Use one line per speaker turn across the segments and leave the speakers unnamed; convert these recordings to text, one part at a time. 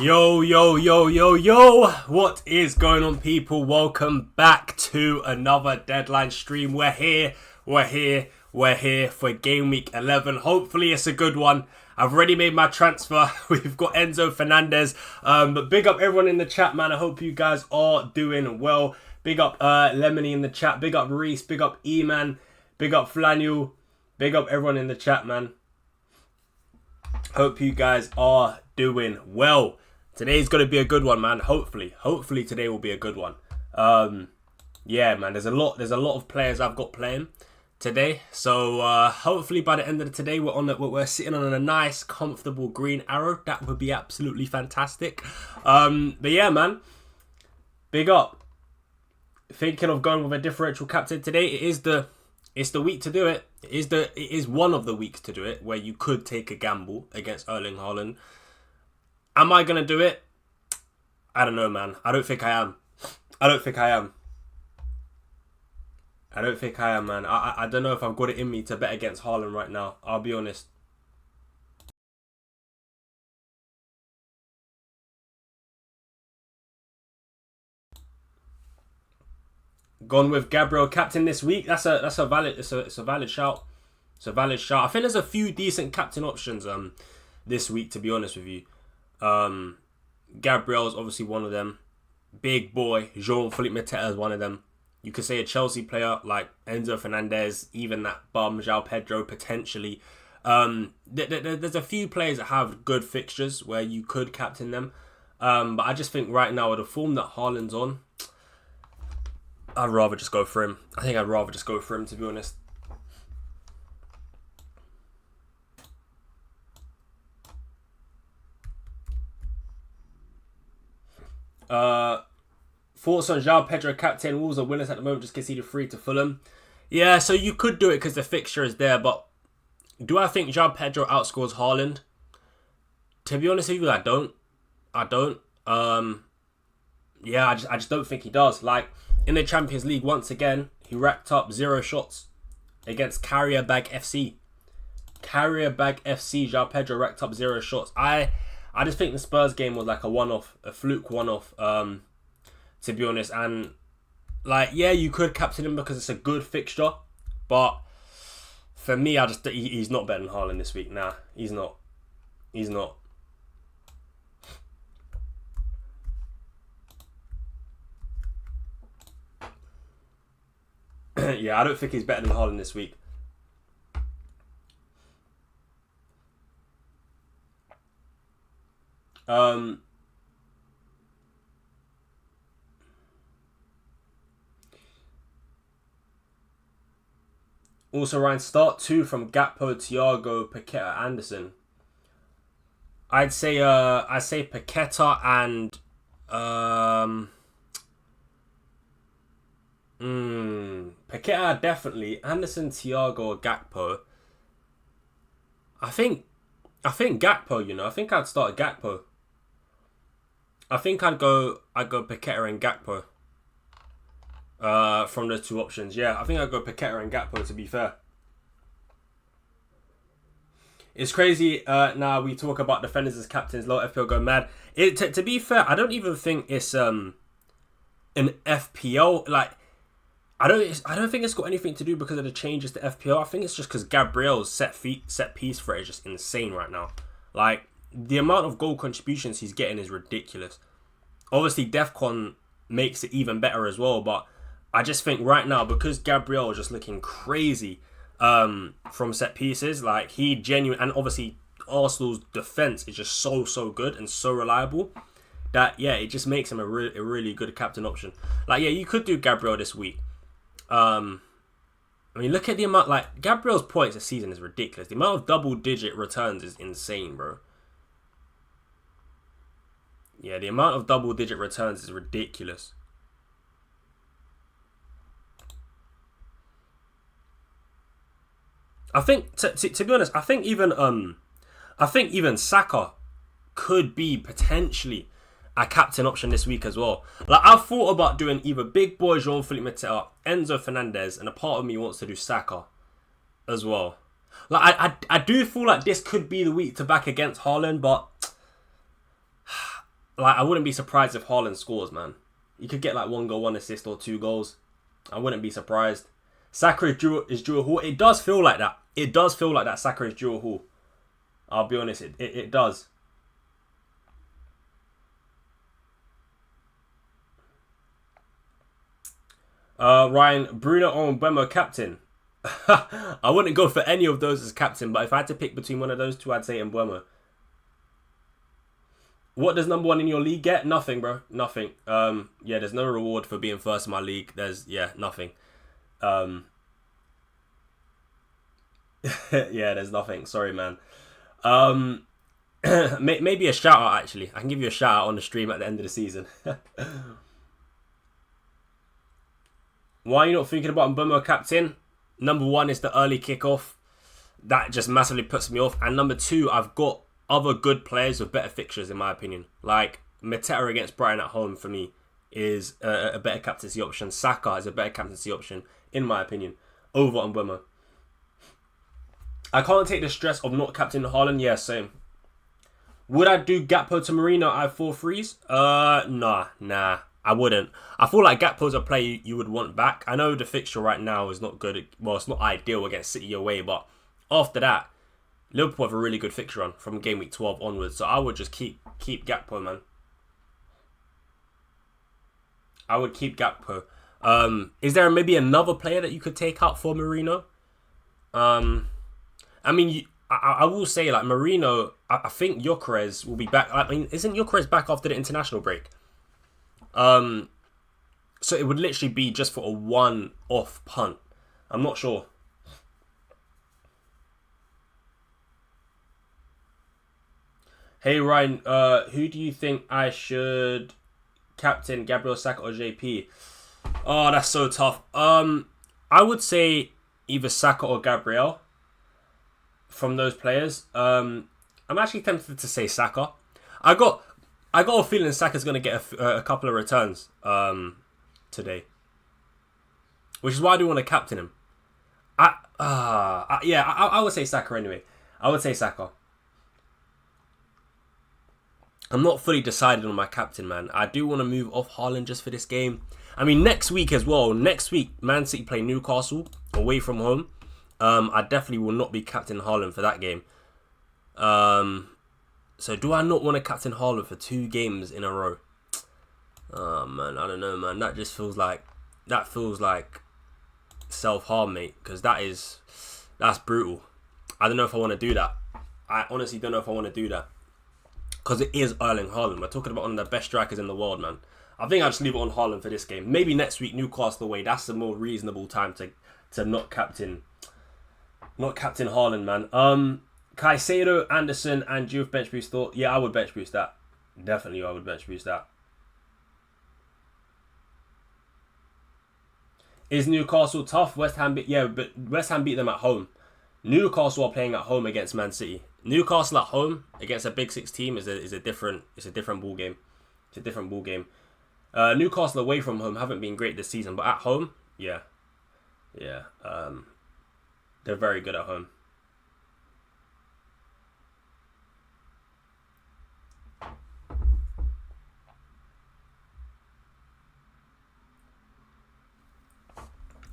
Yo, yo, yo, yo, yo! What is going on, people? Welcome back to another deadline stream. We're here for game week 11. Hopefully, it's a good one. I've already made my transfer. We've got Enzo Fernandez. But big up everyone in the chat, man. I hope you guys are doing well. Big up Lemony in the chat. Big up Reese. Big up E-Man. Big up Flaniel. Big up everyone in the chat, man. Hope you guys are doing well. Today's going to be a good one, man. Hopefully today will be a good one. Yeah, man. There's a lot of players I've got playing today. So hopefully by the end of today we're sitting on a nice, comfortable green arrow. That would be absolutely fantastic. But yeah, man. Big up. Thinking of going with a differential captain today. It's the week to do it. It is one of the weeks to do it where you could take a gamble against Erling Haaland. Am I going to do it? I don't know, man. I don't think I am. I don't think I am, man. I don't know if I've got it in me to bet against Haaland right now. I'll be honest. Gone with Gabriel captain this week. It's a valid shout. It's a valid shout. I think there's a few decent captain options this week, to be honest with you. Gabriel's obviously one of them. Big boy Jean-Philippe Mateta is one of them. You could say a Chelsea player like Enzo Fernandez, even that bum João Pedro potentially. There's a few players that have good fixtures where you could captain them. But I just think right now with the form that Haaland's on, I'd rather just go for him. I think I'd rather just go for him, to be honest. Thoughts on João Pedro captain? Wolves are winners at the moment, just conceded 3 to Fulham. Yeah, so you could do it because the fixture is there, but do I think João Pedro outscores Haaland? To be honest with you, I don't. Yeah, I just don't think he does. Like, in the Champions League, once again, he racked up 0 shots against Carrier Bag FC. João Pedro racked up 0 shots. I just think the Spurs game was like a one-off, a fluke one-off, to be honest. And, like, yeah, you could captain him because it's a good fixture. But for me, he's not better than Haaland this week. Nah, he's not. Yeah, I don't think he's better than Haaland this week. Also, Ryan, start 2 from Gakpo, Thiago, Paqueta, Anderson. I'd say Paqueta and Paqueta definitely. Anderson, Thiago, or Gakpo. I think Gakpo, you know. I think I'd start Gakpo. I think I'd go Paqueta and Gakpo. From those 2 options. Yeah, I think I'd go Paqueta and Gakpo, to be fair. It's crazy now we talk about defenders as captains, low FPL go mad. To be fair, I don't even think it's an FPL, like, I don't think it's got anything to do because of the changes to FPL. I think it's just because Gabriel's set piece for it is just insane right now. Like, the amount of goal contributions he's getting is ridiculous. Obviously, DEFCON makes it even better as well, but I just think right now, because Gabriel is just looking crazy from set pieces, like, he genuinely, and obviously Arsenal's defense is just so good and so reliable that, yeah, it just makes him a really good captain option. Like, yeah, you could do Gabriel this week. I mean, look at the amount, like, Gabriel's points this season is ridiculous. The amount of double-digit returns is insane, bro. Yeah, the amount of double-digit returns is ridiculous. I think, to be honest, I think even Saka could be potentially a captain option this week as well. Like, I've thought about doing either big boy Jean-Philippe Mateta, Enzo Fernandez, and a part of me wants to do Saka as well. Like, I do feel like this could be the week to back against Haaland, but like I wouldn't be surprised if Haaland scores, man. He could get like 1 goal, 1 assist, or 2 goals. I wouldn't be surprised. Saka is due a haul. It does feel like that. It does feel like that Saka is due a haul. I'll be honest, it does. Ryan, Bruno or Mbeumo captain? I wouldn't go for any of those as captain, but if I had to pick between one of those two, I'd say Mbeumo. What does number 1 in your league get? Nothing, bro. Nothing. Yeah, there's no reward for being first in my league. Nothing. Yeah, there's nothing. Sorry, man. Maybe a shout out, actually. I can give you a shout out on the stream at the end of the season. Why are you not thinking about Mbeumo captain? Number 1 is the early kickoff. That just massively puts me off. And number 2, I've got other good players with better fixtures, in my opinion. Like, Mateta against Brighton at home, for me, is a better captaincy option. Saka is a better captaincy option, in my opinion, over Mbeumo. I can't take the stress of not captaining Haaland. Yeah, same. Would I do Gakpo to Marino at 4-3s? Nah. I wouldn't. I feel like Gakpo's a player you would want back. I know the fixture right now is not good. Well, it's not ideal against City away, but after that, Liverpool have a really good fixture on from game week 12 onwards. So I would just keep Gakpo, man. I would keep Gakpo. Is there maybe another player that you could take out for Marino? I mean, I will say, like, Marino, I think Gyökeres will be back. I mean, isn't Gyökeres back after the international break? So it would literally be just for a one-off punt. I'm not sure. Hey Ryan, who do you think I should captain, Gabriel, Saka or JP? Oh, that's so tough. I would say either Saka or Gabriel from those players. I'm actually tempted to say Saka. I got a feeling Saka's going to get a couple of returns today, which is why I do want to captain him. I would say Saka anyway. I would say Saka. I'm not fully decided on my captain, man. I do want to move off Haaland just for this game. I mean, next week as well. Next week, Man City play Newcastle away from home. I definitely will not be captain Haaland for that game. So do I not want to captain Haaland for 2 games in a row? Oh, man, I don't know, man. That feels like self-harm, mate. Because that's brutal. I don't know if I want to do that. I honestly don't know if I want to do that. Because it is Erling Haaland. We're talking about one of the best strikers in the world, man. I think I'll just leave it on Haaland for this game. Maybe next week, Newcastle away. That's a more reasonable time to not captain Haaland, man. Caicedo, Anderson, and Juve bench boost thought. Yeah, I would bench boost that. Definitely, I would bench boost that. Is Newcastle tough? West Ham beat them at home. Newcastle are playing at home against Man City. Newcastle at home against a Big Six team is a different ball game. It's a different ball game. Newcastle away from home haven't been great this season, but at home, yeah. They're very good at home.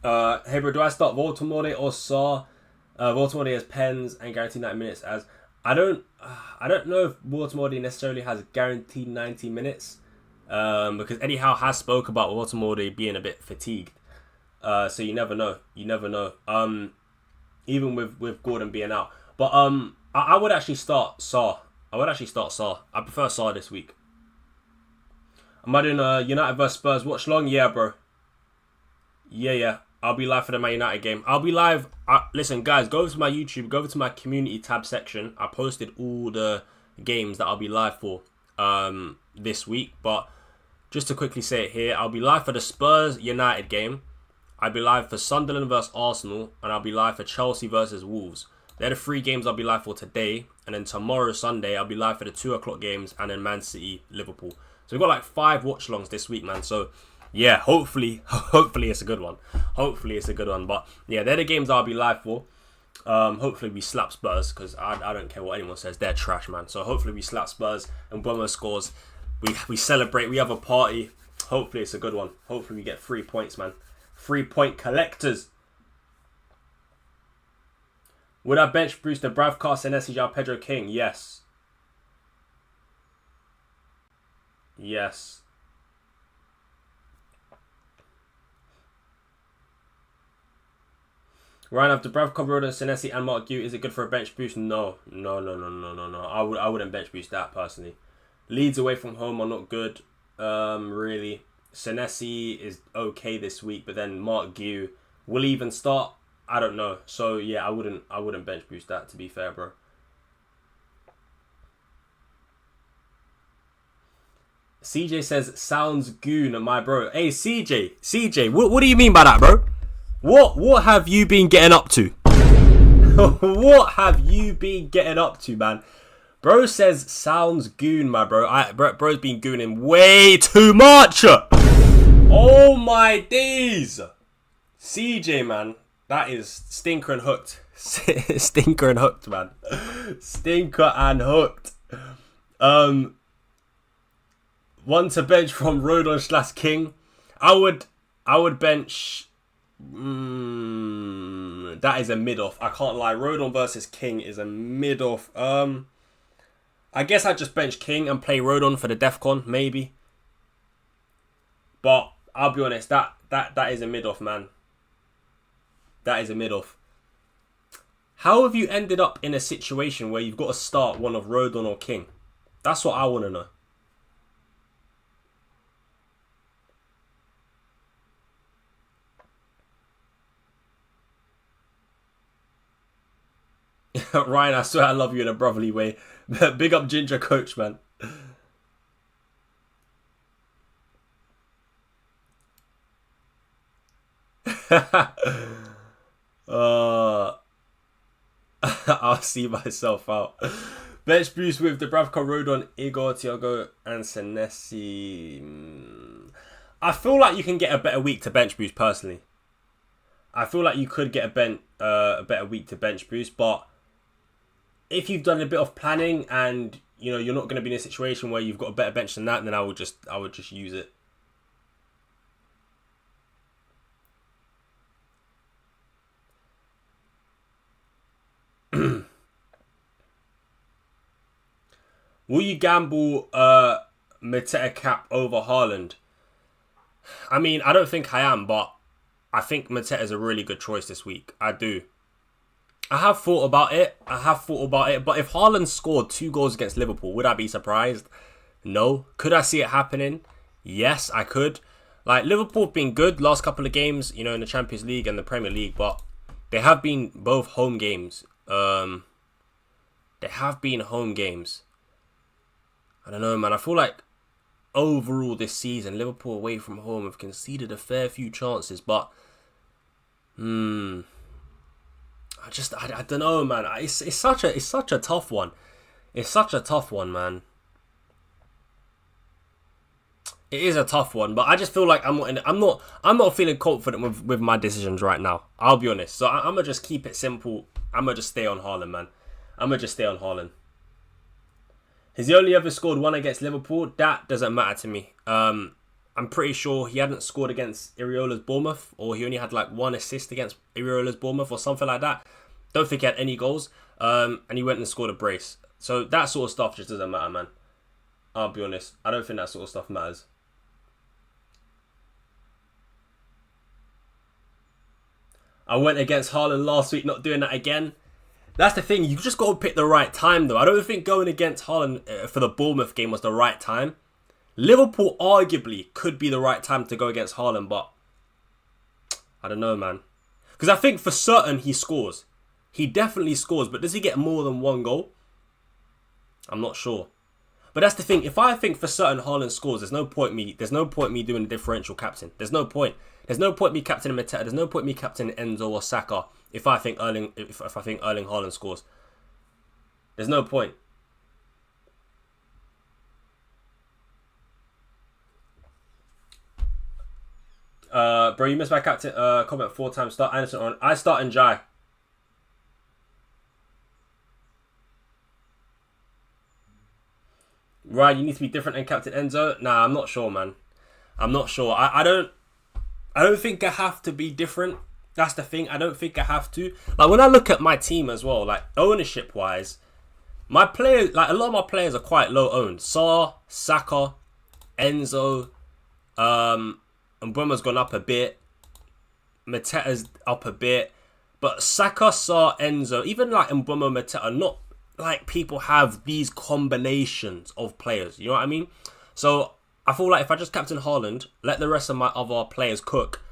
Hey bro, do I start Voldemort or Saw? Voldemort has pens and guaranteed 90 minutes. As I don't know if Voldemort necessarily has guaranteed 90 minutes. Because Eddie Howe has spoke about Voldemort being a bit fatigued. So you never know. Even with Gordon being out. But I would actually start Saw. I prefer Saw this week. Am I doing United vs Spurs Watchalong? Yeah, bro. Yeah. I'll be live for the Man United game. I'll be live. Listen, guys, go over to my YouTube. Go over to my community tab section. I posted all the games that I'll be live for this week. But just to quickly say it here, I'll be live for the Spurs United game. I'll be live for Sunderland vs Arsenal. And I'll be live for Chelsea vs Wolves. They're the 3 games I'll be live for today. And then tomorrow, Sunday, I'll be live for the 2 o'clock games. And then Man City, Liverpool. So we've got like 5 watch-alongs this week, man. So yeah, hopefully it's a good one. But yeah, they're the games I'll be live for. Hopefully we slap Spurs, because I don't care what anyone says. They're trash, man. So hopefully we slap Spurs and Mbeumo scores. We celebrate. We have a party. Hopefully it's a good one. Hopefully we get 3 points, man. 3-point collectors. Would I bench Brewster, Bravcar, Senesi, João Pedro, King? Yes. Yes. Ryan, after Bravcar, Rodan, Senesi, and Mark Gu, is it good for a bench boost? No. I wouldn't bench boost that personally. Leeds away from home are not good. Really. Senesi is okay this week, but then Mark Gu will even start. I don't know. So yeah, I wouldn't bench boost that, to be fair, bro. CJ says sounds goon, my bro. Hey CJ, what do you mean by that, bro? What have you been getting up to? What have you been getting up to, man? Bro says sounds goon, my bro. Bro's been gooning way too much. Oh my days. CJ, man. That is stinker and hooked. Stinker and hooked, man. Stinker and hooked. One to bench from Rodon / King. I would bench. That is a mid-off. I can't lie. Rodon versus King is a mid-off. I guess I'd just bench King and play Rodon for the Defcon, maybe. But I'll be honest, that is a mid-off, man. That is a mid-off. How have you ended up in a situation where you've got to start one of Rodon or King? That's what I want to know. Ryan, I swear I love you in a brotherly way. Big up Ginger Coach, man. I'll see myself out. Bench boost with the Bravcar, Rodon, Igor, Thiago, and Senesi. I feel like you can get a better week to bench boost, personally. I feel like you could get a better week to bench boost, but if you've done a bit of planning and you're not going to be in a situation where you've got a better bench than that, then I would just use it. Will you gamble Mateta cap over Haaland? I mean, I don't think I am, but I think Mateta is a really good choice this week. I do. I have thought about it. But if Haaland scored 2 goals against Liverpool, would I be surprised? No. Could I see it happening? Yes, I could. Like, Liverpool have been good last couple of games, in the Champions League and the Premier League, but they have been both home games. They have been home games. I don't know, man. I feel like overall this season, Liverpool away from home have conceded a fair few chances, but I don't know, man. It's such a tough one. It's such a tough one, man. It is a tough one, but I just feel like I'm not feeling confident with my decisions right now. I'll be honest. So I'm gonna just keep it simple. I'm gonna just stay on Haaland, man. I'm gonna just stay on Haaland. Has he only ever scored 1 against Liverpool? That doesn't matter to me. I'm pretty sure he hadn't scored against Iriola's Bournemouth, or he only had like 1 assist against Iriola's Bournemouth or something like that. Don't think he had any goals. And he went and scored a brace. So that sort of stuff just doesn't matter, man. I'll be honest. I don't think that sort of stuff matters. I went against Haaland last week, not doing that again. That's the thing. You just got to pick the right time, though. I don't think going against Haaland for the Bournemouth game was the right time. Liverpool arguably could be the right time to go against Haaland, but I don't know, man. Because I think for certain he scores. He definitely scores, but does he get more than 1 goal? I'm not sure. But that's the thing. If I think for certain Haaland scores, there's no point me doing a differential captain. There's no point. There's no point me captaining Mateta. There's no point me captaining Enzo or Saka if I think Erling Haaland scores. There's no point. Bro, you missed my captain comment 4 times. Start Anderson on. I start Njai. Right, you need to be different than Captain Enzo. Nah, I'm not sure, man. I'm not sure. I don't think I have to be different. That's the thing. I don't think I have to. Like when I look at my team as well, like ownership wise, my players, like a lot of my players are quite low owned. Saar, Saka, Enzo, and Mbeumo's gone up a bit. Mateta's up a bit. But Saka, Saar, Enzo, even like Mbeumo, Mateta are not like people have these combinations of players. You know what I mean? So I feel like if I just captain Haaland, let the rest of my other players cook,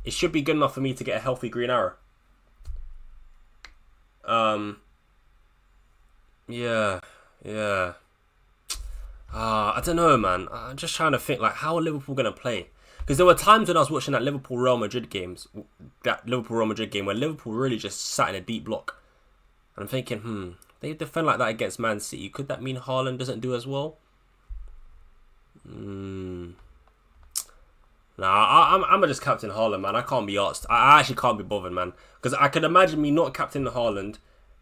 it should be good enough for me to get a healthy green arrow. Yeah. I don't know, man. I'm just trying to think, like, how are Liverpool going to play? Because there were times when I was watching that Liverpool-Real Madrid game where Liverpool really just sat in a deep block. And I'm thinking, they defend like that against Man City. Could that mean Haaland doesn't do as well? Nah, I'm gonna just captain Haaland, man. I can't be arsed. I actually can't be bothered, man. Because I could imagine me not captaining Haaland.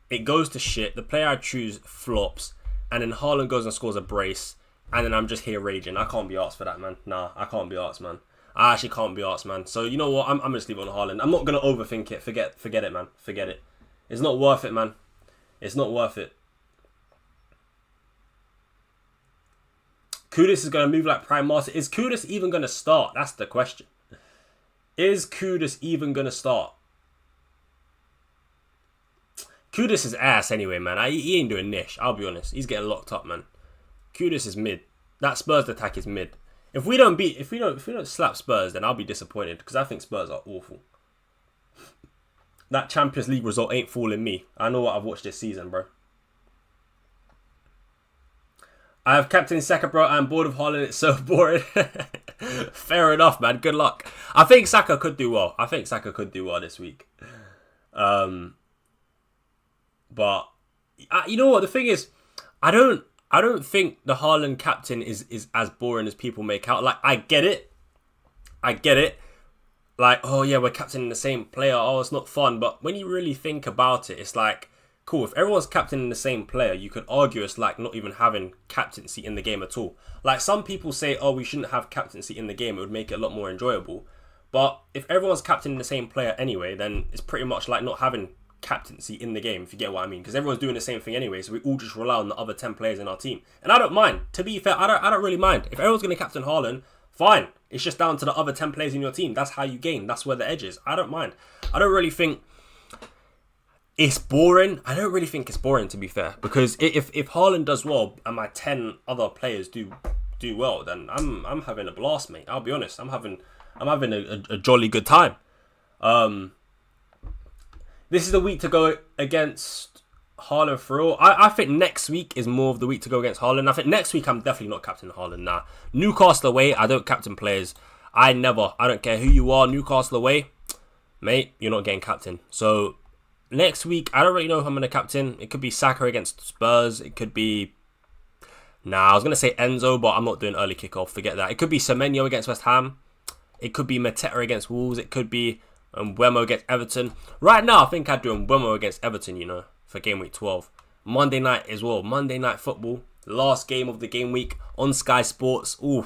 It goes to shit. The player I choose flops. And then Haaland goes and scores a brace. And then I'm just here raging. I can't be arsed for that, man. Nah, I can't be arsed, man. I actually can't be arsed, man. So, you know what? I'm just leaving on Haaland. I'm not going to overthink it. Forget it, man. Forget it. It's not worth it, man. It's not worth it. Kudus is going to move like Prime Master. Is Kudus even going to start? That's the question. Is Kudus even going to start? Kudus is ass anyway, man. He ain't doing niche. I'll be honest. He's getting locked up, man. Kudus is mid. That Spurs attack is mid. If we don't slap Spurs, then I'll be disappointed because I think Spurs are awful. That Champions League result ain't fooling me. I know what I've watched this season, bro. I have captain Saka, bro. I'm bored of Haaland. It's so boring. Fair enough, man. Good luck. I think Saka could do well. This week. But you know what? The thing is, I don't think the Haaland captain is as boring as people make out. Like, I get it. Like, oh yeah, we're captaining the same player. Oh, it's not fun. But when you really think about it, it's like, cool, if everyone's captaining the same player, you could argue it's like not even having captaincy in the game at all. Like, some people say, oh, we shouldn't have captaincy in the game. It would make it a lot more enjoyable. But if everyone's captaining the same player anyway, then it's pretty much like not having captaincy in the game, if you get what I mean. Because everyone's doing the same thing anyway, so we all just rely on the other 10 players in our team. And I don't mind. To be fair, I don't really mind. If everyone's going to captain Haaland, fine. It's just down to the other 10 players in your team. That's how you gain. That's where the edge is. I don't mind. I don't really think it's boring. I don't really think it's boring, to be fair, because if Haaland does well and my 10 other players do well, then I'm having a blast, mate. I'll be honest. I'm having a jolly good time. This is the week to go against Haaland for all. I think next week is more of the week to go against Haaland. I think next week I'm definitely not captain Haaland. Nah, Newcastle away, I don't captain players. I don't care who you are. Newcastle away, mate, you're not getting captain. So next week, I don't really know if I'm going to captain. It could be Saka against Spurs. It could be... I was going to say Enzo, but I'm not doing early kickoff. Forget that. It could be Semenyo against West Ham. It could be Mateta against Wolves. It could be Mbeumo against Everton. Right now, I think I'd do Mbeumo against Everton, for game week 12. Monday night as well. Monday night football. Last game of the game week on Sky Sports. Ooh.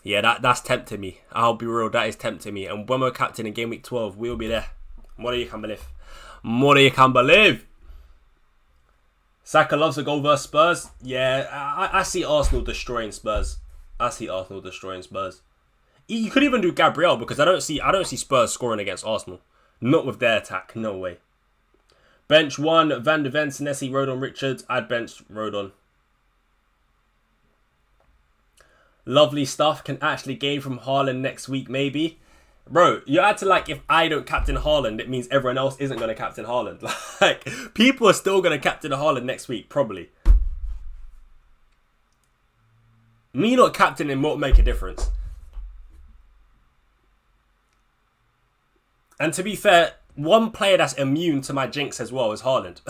Yeah, that's tempting me. I'll be real. That is tempting me. And Mbeumo captain in game week 12. We'll be there. What do you can believe? Saka loves a goal versus Spurs. Yeah, I see Arsenal destroying Spurs. You could even do Gabriel because I don't see Spurs scoring against Arsenal. Not with their attack. No way. Bench 1, Van de Ven, Senesi, Rodon, Richards. I'd bench Rodon. Lovely stuff. Can actually gain from Haaland next week, maybe. Bro, you had to if I don't captain Haaland, it means everyone else isn't going to captain Haaland. People are still going to captain Haaland next week, probably. Me not captaining won't make a difference. And to be fair, one player that's immune to my jinx as well is Haaland.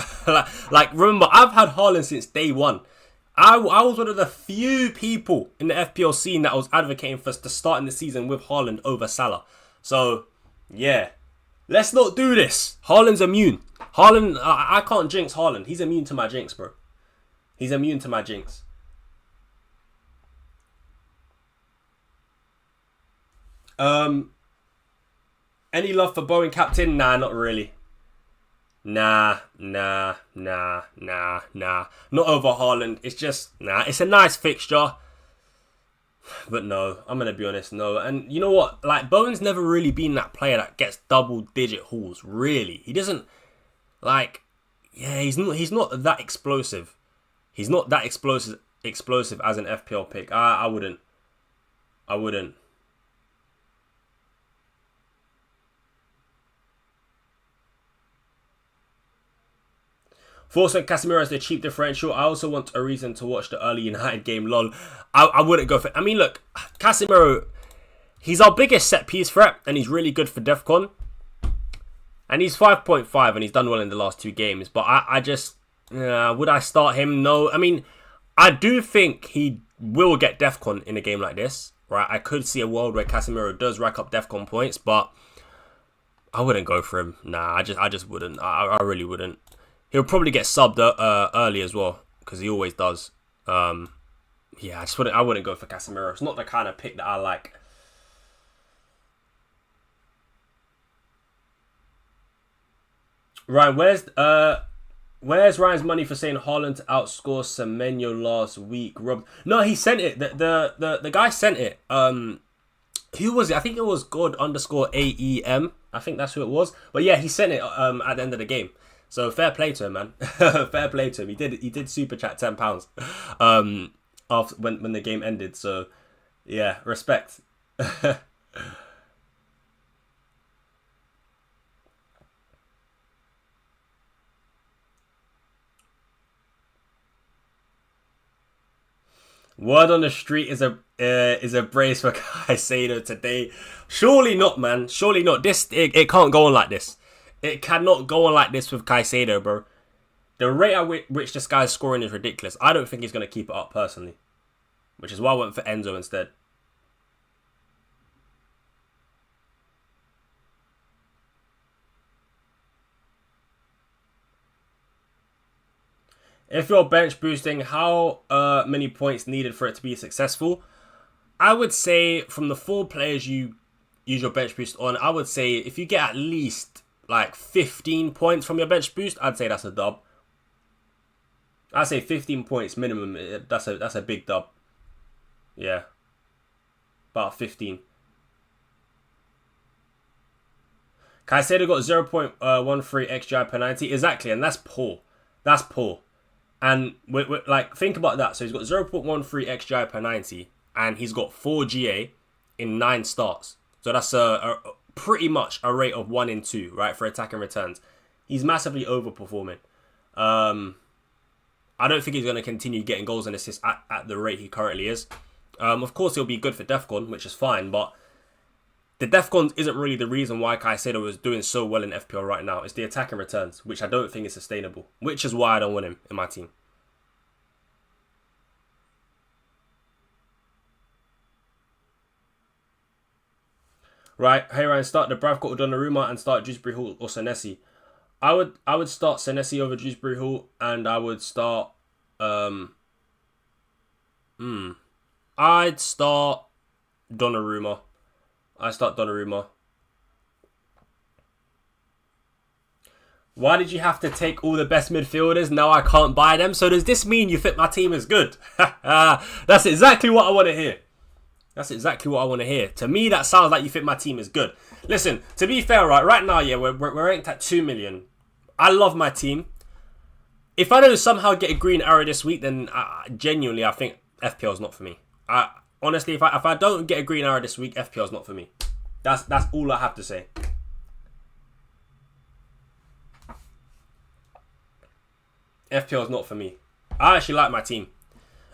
Remember, I've had Haaland since day one. I was one of the few people in the FPL scene that was advocating for starting the season with Haaland over Salah. So, yeah. Let's not do this. Haaland's immune. I can't jinx Haaland. He's immune to my jinx, bro. He's immune to my jinx. Any love for Bowen captain? Nah, not really. Nah. Not over Haaland. It's just, nah. It's a nice fixture. But no, I'm going to be honest, no. And you know what? Like, Bowen's never really been that player that gets double-digit hauls, really. He doesn't, like, yeah, he's not that explosive. He's not that explosive as an FPL pick. I wouldn't. Force and Casemiro as the cheap differential. I also want a reason to watch the early United game. Lol. I wouldn't go for. I mean, look, Casemiro, he's our biggest set piece threat, and he's really good for DEFCON. And he's 5.5, and he's done well in the last 2 games. But I just, would I start him? No. I mean, I do think he will get DEFCON in a game like this, right? I could see a world where Casemiro does rack up DEFCON points, but I wouldn't go for him. Nah, I just wouldn't. I really wouldn't. He'll probably get subbed early as well, because he always does. Yeah, I wouldn't go for Casemiro. It's not the kind of pick that I like. Ryan, where's Ryan's money for saying Haaland to outscore Semenyo last week? Rob, no, he sent it. The guy sent it. Who was it? I think it was God_AEM. I think that's who it was. But yeah, he sent it at the end of the game. So fair play to him, man. Fair play to him. He did super chat £10 after when the game ended. So yeah, respect. Word on the street is a brace for Caicedo today. Surely not, man. Surely not. It can't go on like this. It cannot go on like this with Caicedo, bro. The rate at which this guy's scoring is ridiculous. I don't think he's going to keep it up personally. Which is why I went for Enzo instead. If you're bench boosting, how many points needed for it to be successful? I would say from the 4 players you use your bench boost on, I would say if you get at least like 15 points from your bench boost, I'd say that's a dub. I'd say 15 points minimum. That's a big dub. Yeah. About 15. Caicedo got 0.13 XGI per 90. Exactly, and that's poor. That's poor. And like, think about that. So he's got 0.13 XGI per 90, and he's got 4 GA in 9 starts. So that's a pretty much a rate of 1 in 2, right, for attacking returns. He's massively overperforming. I don't think he's going to continue getting goals and assists at the rate he currently is. Of course, he'll be good for DEFCON, which is fine, but the DEFCON isn't really the reason why Caicedo is doing so well in FPL right now. It's the attacking returns, which I don't think is sustainable, which is why I don't want him in my team. Right, hey Ryan, start the Bravcourt or Donnarumma and start Dewsbury Hall or Senesi. I would start Senesi over Dewsbury Hall, and I would start I'd start Donnarumma. Why did you have to take all the best midfielders? Now I can't buy them. So does this mean you think my team is good? That's exactly what I want to hear. To me, that sounds like you think my team is good. Listen, to be fair, right now, yeah, we're ranked at 2 million. I love my team. If I don't somehow get a green arrow this week, then genuinely, I think FPL is not for me. Honestly, if I don't get a green arrow this week, FPL is not for me. That's all I have to say. FPL is not for me. I actually like my team.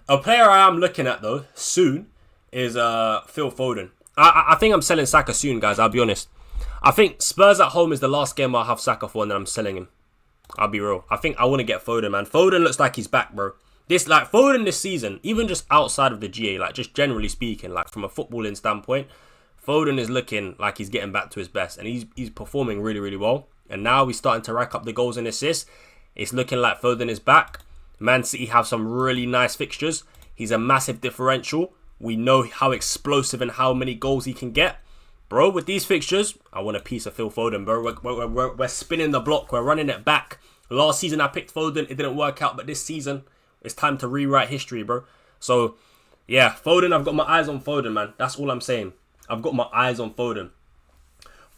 A player I am looking at though soon is Phil Foden. I think I'm selling Saka soon, guys. I'll be honest. I think Spurs at home is the last game I'll have Saka for, and then I'm selling him. I'll be real. I think I want to get Foden, man. Foden looks like he's back, bro. Foden this season, even just outside of the GA, like just generally speaking, like from a footballing standpoint, Foden is looking like he's getting back to his best, and he's performing really, really well. And now he's starting to rack up the goals and assists. It's looking like Foden is back. Man City have some really nice fixtures. He's a massive differential. We know how explosive and how many goals he can get. bro, with these fixtures, I want a piece of Phil Foden, bro. We're spinning the block. We're running it back. Last season, I picked Foden. It didn't work out. But this season, it's time to rewrite history, bro. So, yeah, Foden, I've got my eyes on Foden, man. That's all I'm saying. I've got my eyes on Foden.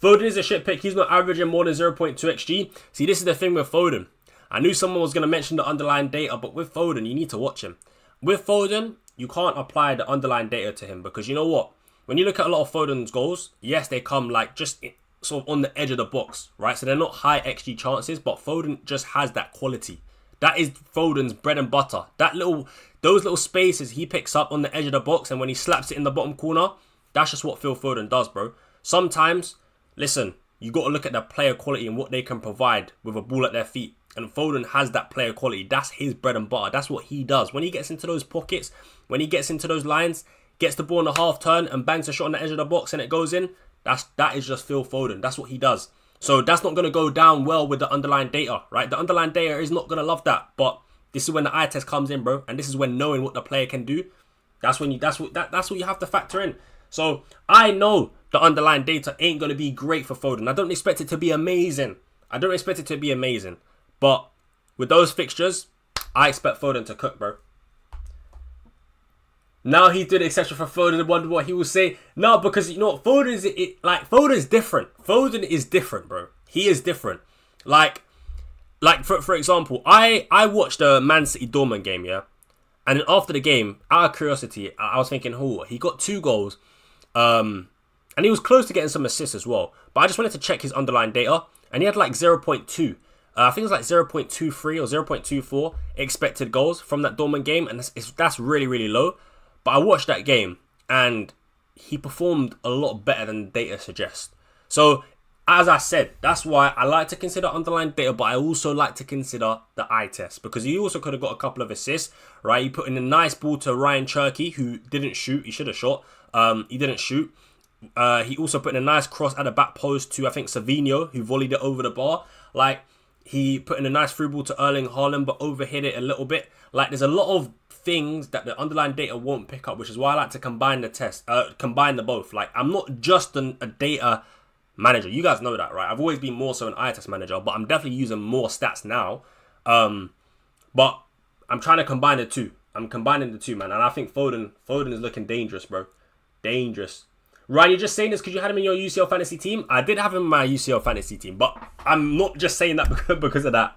Foden is a shit pick. He's not averaging more than 0.2 XG. See, this is the thing with Foden. I knew someone was going to mention the underlying data, but with Foden, you need to watch him. With Foden, you can't apply the underlying data to him because you know what? When you look at a lot of Foden's goals, yes, they come like just sort of on the edge of the box, right? So they're not high XG chances, but Foden just has that quality. That is Foden's bread and butter. Those little spaces he picks up on the edge of the box, and when he slaps it in the bottom corner, that's just what Phil Foden does, bro. Sometimes, listen, you got to look at the player quality and what they can provide with a ball at their feet. And Foden has that player quality. That's his bread and butter. That's what he does. When he gets into those pockets, when he gets into those lines, gets the ball on the half turn and bangs a shot on the edge of the box and it goes in, that is just Phil Foden. That's what he does. So that's not going to go down well with the underlying data, right? The underlying data is not going to love that. But this is when the eye test comes in, bro. And this is when knowing what the player can do, that's what you have to factor in. So I know the underlying data ain't going to be great for Foden. I don't expect it to be amazing. But with those fixtures, I expect Foden to cook, bro. Now he did exception for Foden and wonder what he will say. No, because you know what? Foden's different. Foden is different, bro. He is different. Like for example, I watched the Man City Dortmund game, yeah? And then after the game, out of curiosity, I was thinking, oh, he got 2 goals. And he was close to getting some assists as well. But I just wanted to check his underlying data. And he had like 0.2. I think it was like 0.23 or 0.24 expected goals from that Dortmund game. And that's really, really low. But I watched that game and he performed a lot better than data suggests. So, as I said, that's why I like to consider underlying data, but I also like to consider the eye test. Because he also could have got a couple of assists, right? He put in a nice ball to Ryan Cherky, who didn't shoot. He should have shot. He didn't shoot. He also put in a nice cross at the back post to, I think, Savinho, who volleyed it over the bar. Like, he put in a nice through ball to Erling Haaland, but overhit it a little bit. Like, there's a lot of things that the underlying data won't pick up, which is why I like to combine the both. Like, I'm not just a data manager. You guys know that, right? I've always been more so an eye test manager, but I'm definitely using more stats now. But I'm trying to combine the two. I'm combining the two, man. And I think Foden is looking dangerous, bro. Dangerous. Ryan, you're just saying this because you had him in your UCL fantasy team? I did have him in my UCL fantasy team, but I'm not just saying that because of that.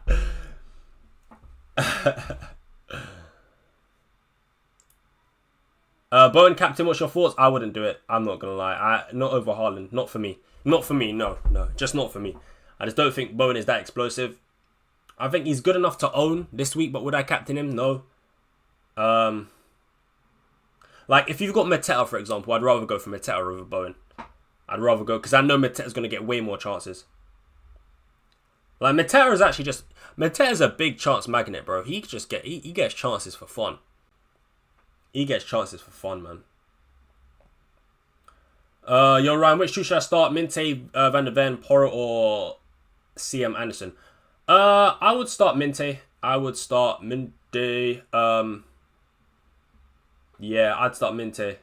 Bowen captain, what's your thoughts? I wouldn't do it. I'm not going to lie. Not over Haaland. Not for me. Not for me. No. Just not for me. I just don't think Bowen is that explosive. I think he's good enough to own this week, but would I captain him? No. Like, if you've got Mateta, for example, I'd rather go for Mateta over Bowen. I'd rather go, because I know Mateta's going to get way more chances. Like, Mateta is actually just... Mateta's a big chance magnet, bro. He gets chances for fun. He gets chances for fun, man. Yo, Ryan, which two should I start? Minte, Van der Ven, Porro, or CM Anderson? I would start Minte. Yeah, I'd start Minte.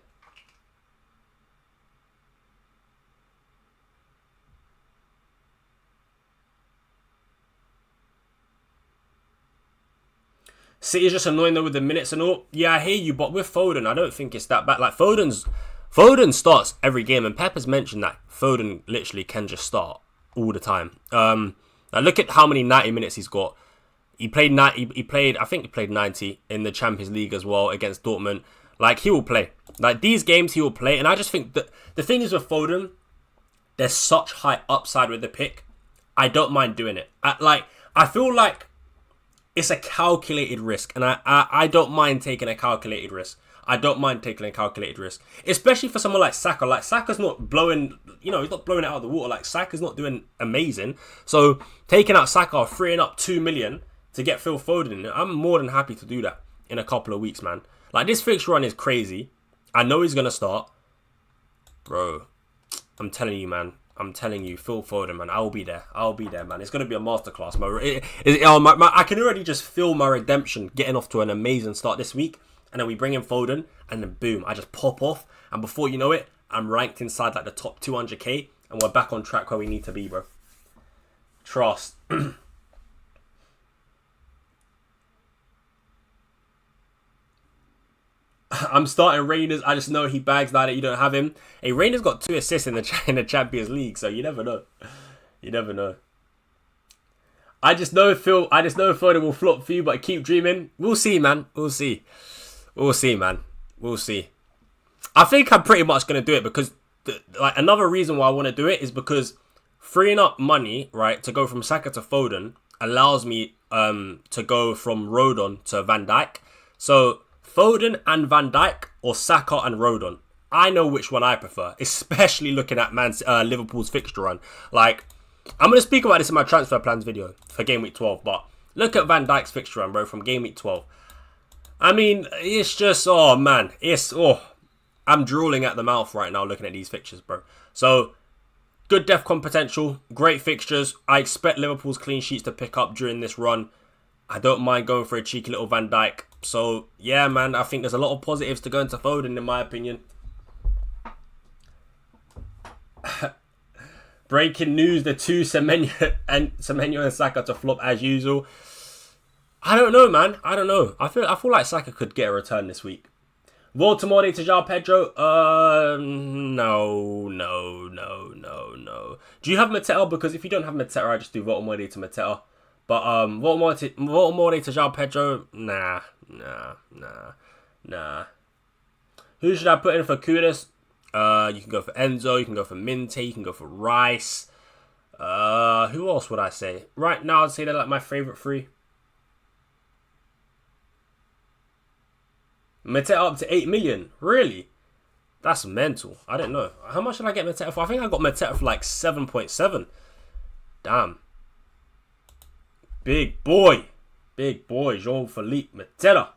City's just annoying though with the minutes and all. Yeah, I hear you, but with Foden, I don't think it's that bad. Like, Foden starts every game, and Pep has mentioned that Foden literally can just start all the time. Now look at how many 90 minutes he's got. He played 90. I think he played 90 in the Champions League as well against Dortmund. Like, he will play. Like, these games he will play. And I just think that the thing is with Foden, there's such high upside with the pick. I don't mind doing it. I feel like it's a calculated risk. And I don't mind taking a calculated risk. Especially for someone like Saka. Like, Saka's not blowing, he's not blowing it out of the water. Like, Saka's not doing amazing. So, taking out Saka, freeing up 2 million to get Phil Foden in, I'm more than happy to do that in a couple of weeks, man. Like, this fixture run is crazy. I know he's going to start. Bro, I'm telling you, man. Phil Foden, man. I'll be there, man. It's going to be a masterclass. I can already just feel my redemption getting off to an amazing start this week. And then we bring in Foden. And then, boom, I just pop off. And before you know it, I'm ranked inside like the top 200k, and we're back on track where we need to be, bro. Trust. I'm starting Reyners. I just know he bags now that you don't have him. Hey, Reyners got 2 assists in the Champions League, so you never know. You never know. I just know Foden will flop for you, but keep dreaming. We'll see, man. We'll see. We'll see, man. We'll see. I think I'm pretty much gonna do it because, like, another reason why I want to do it is because freeing up money, right, to go from Saka to Foden allows me to go from Rodon to Van Dijk. So Foden and Van Dijk or Saka and Rodon. I know which one I prefer, especially looking at Liverpool's fixture run. Like, I'm going to speak about this in my transfer plans video for game week 12, but look at Van Dijk's fixture run, bro, from game week 12. I mean, it's just, oh, man. I'm drooling at the mouth right now looking at these fixtures, bro. So, good DEFCON potential, great fixtures. I expect Liverpool's clean sheets to pick up during this run. I don't mind going for a cheeky little Van Dijk. So, yeah, man, I think there's a lot of positives to go into Foden, in my opinion. Breaking news, the 2 Semenyo and Saka to flop as usual. I don't know, man. I don't know. I feel like Saka could get a return this week. Votamode to João Pedro. No. Do you have Mateta? Because if you don't have Mateta, I just do Votamode to Mateta. But Votamode to João Pedro. Nah. Who should I put in for Kudus? You can go for Enzo, you can go for Minte, you can go for Rice. Who else would I say? Right now, I'd say they're like my favourite 3. Mateta up to 8 million. Really? That's mental. I don't know. How much did I get Mateta for? I think I got Mateta for like 7.7. Damn. Big boy. Jean-Philippe Mateta.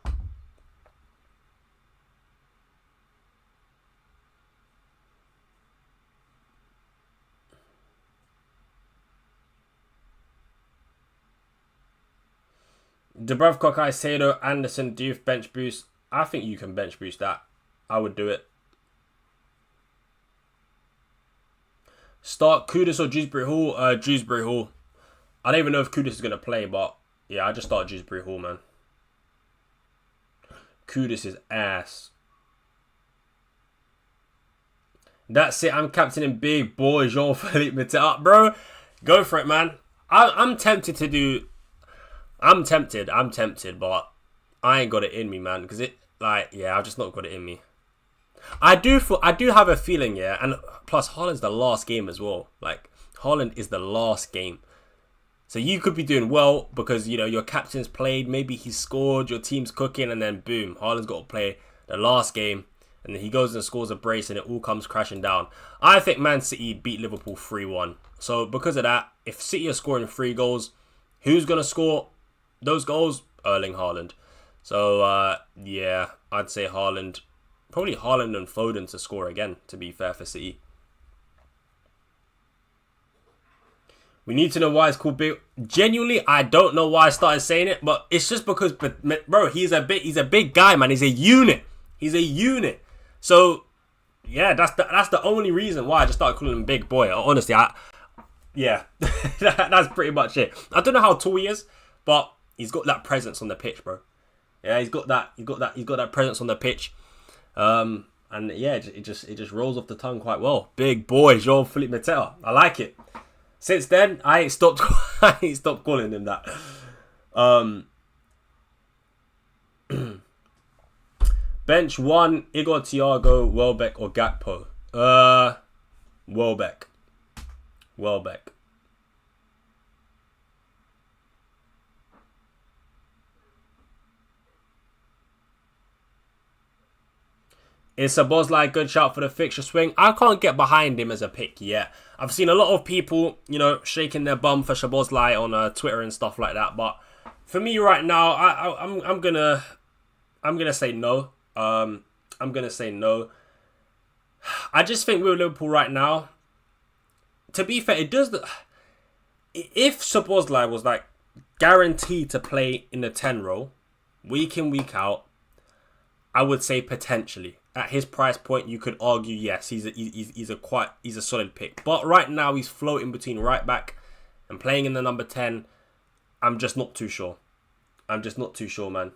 Dubravka, Caicedo, Anderson, Diouf, bench boost. I think you can bench boost that. I would do it. Start Kudus or Dewsbury Hall? Dewsbury Hall. I don't even know if Kudus is going to play, but yeah, I just start Dewsbury Hall, man. Kudus is ass. That's it. I'm captaining big boy Jean-Philippe Mateta. Bro, go for it, man. I'm tempted to do... I'm tempted, but I ain't got it in me, man. Because I've just not got it in me. I do have a feeling, yeah. And plus, Haaland's the last game as well. Like, Haaland is the last game. So you could be doing well because, you know, your captain's played. Maybe he scored, your team's cooking, and then boom, Haaland's got to play the last game. And then he goes and scores a brace and it all comes crashing down. I think Man City beat Liverpool 3-1. So because of that, if City are scoring 3 goals, who's going to score those goals? Erling Haaland. So, yeah, I'd say Haaland. Probably Haaland and Foden to score again, to be fair for City. We need to know why it's called big. Genuinely, I don't know why I started saying it, but it's just because, bro, he's a big guy, man. He's a unit. So, yeah, that's the only reason why I just started calling him big boy. Honestly, yeah, that's pretty much it. I don't know how tall he is, but he's got that presence on the pitch, bro. Yeah, he's got that presence on the pitch. And yeah, it just rolls off the tongue quite well. Big boy, Jean-Philippe Mateta. I like it. Since then, I ain't stopped calling him that. Bench 1, Igor, Thiago, Welbeck or Gakpo? Welbeck. Is Szoboszlai a good shout for the fixture swing? I can't get behind him as a pick yet. I've seen a lot of people, you know, shaking their bum for Szoboszlai on Twitter and stuff like that. But for me right now, I'm gonna say no. I'm gonna say no. I just think with Liverpool right now, to be fair, if Szoboszlai was like guaranteed to play in the 10 role, week in, week out, I would say potentially. At his price point, you could argue yes, he's a solid pick. But right now he's floating between right back and playing in the number 10. I'm just not too sure. I'm just not too sure, man.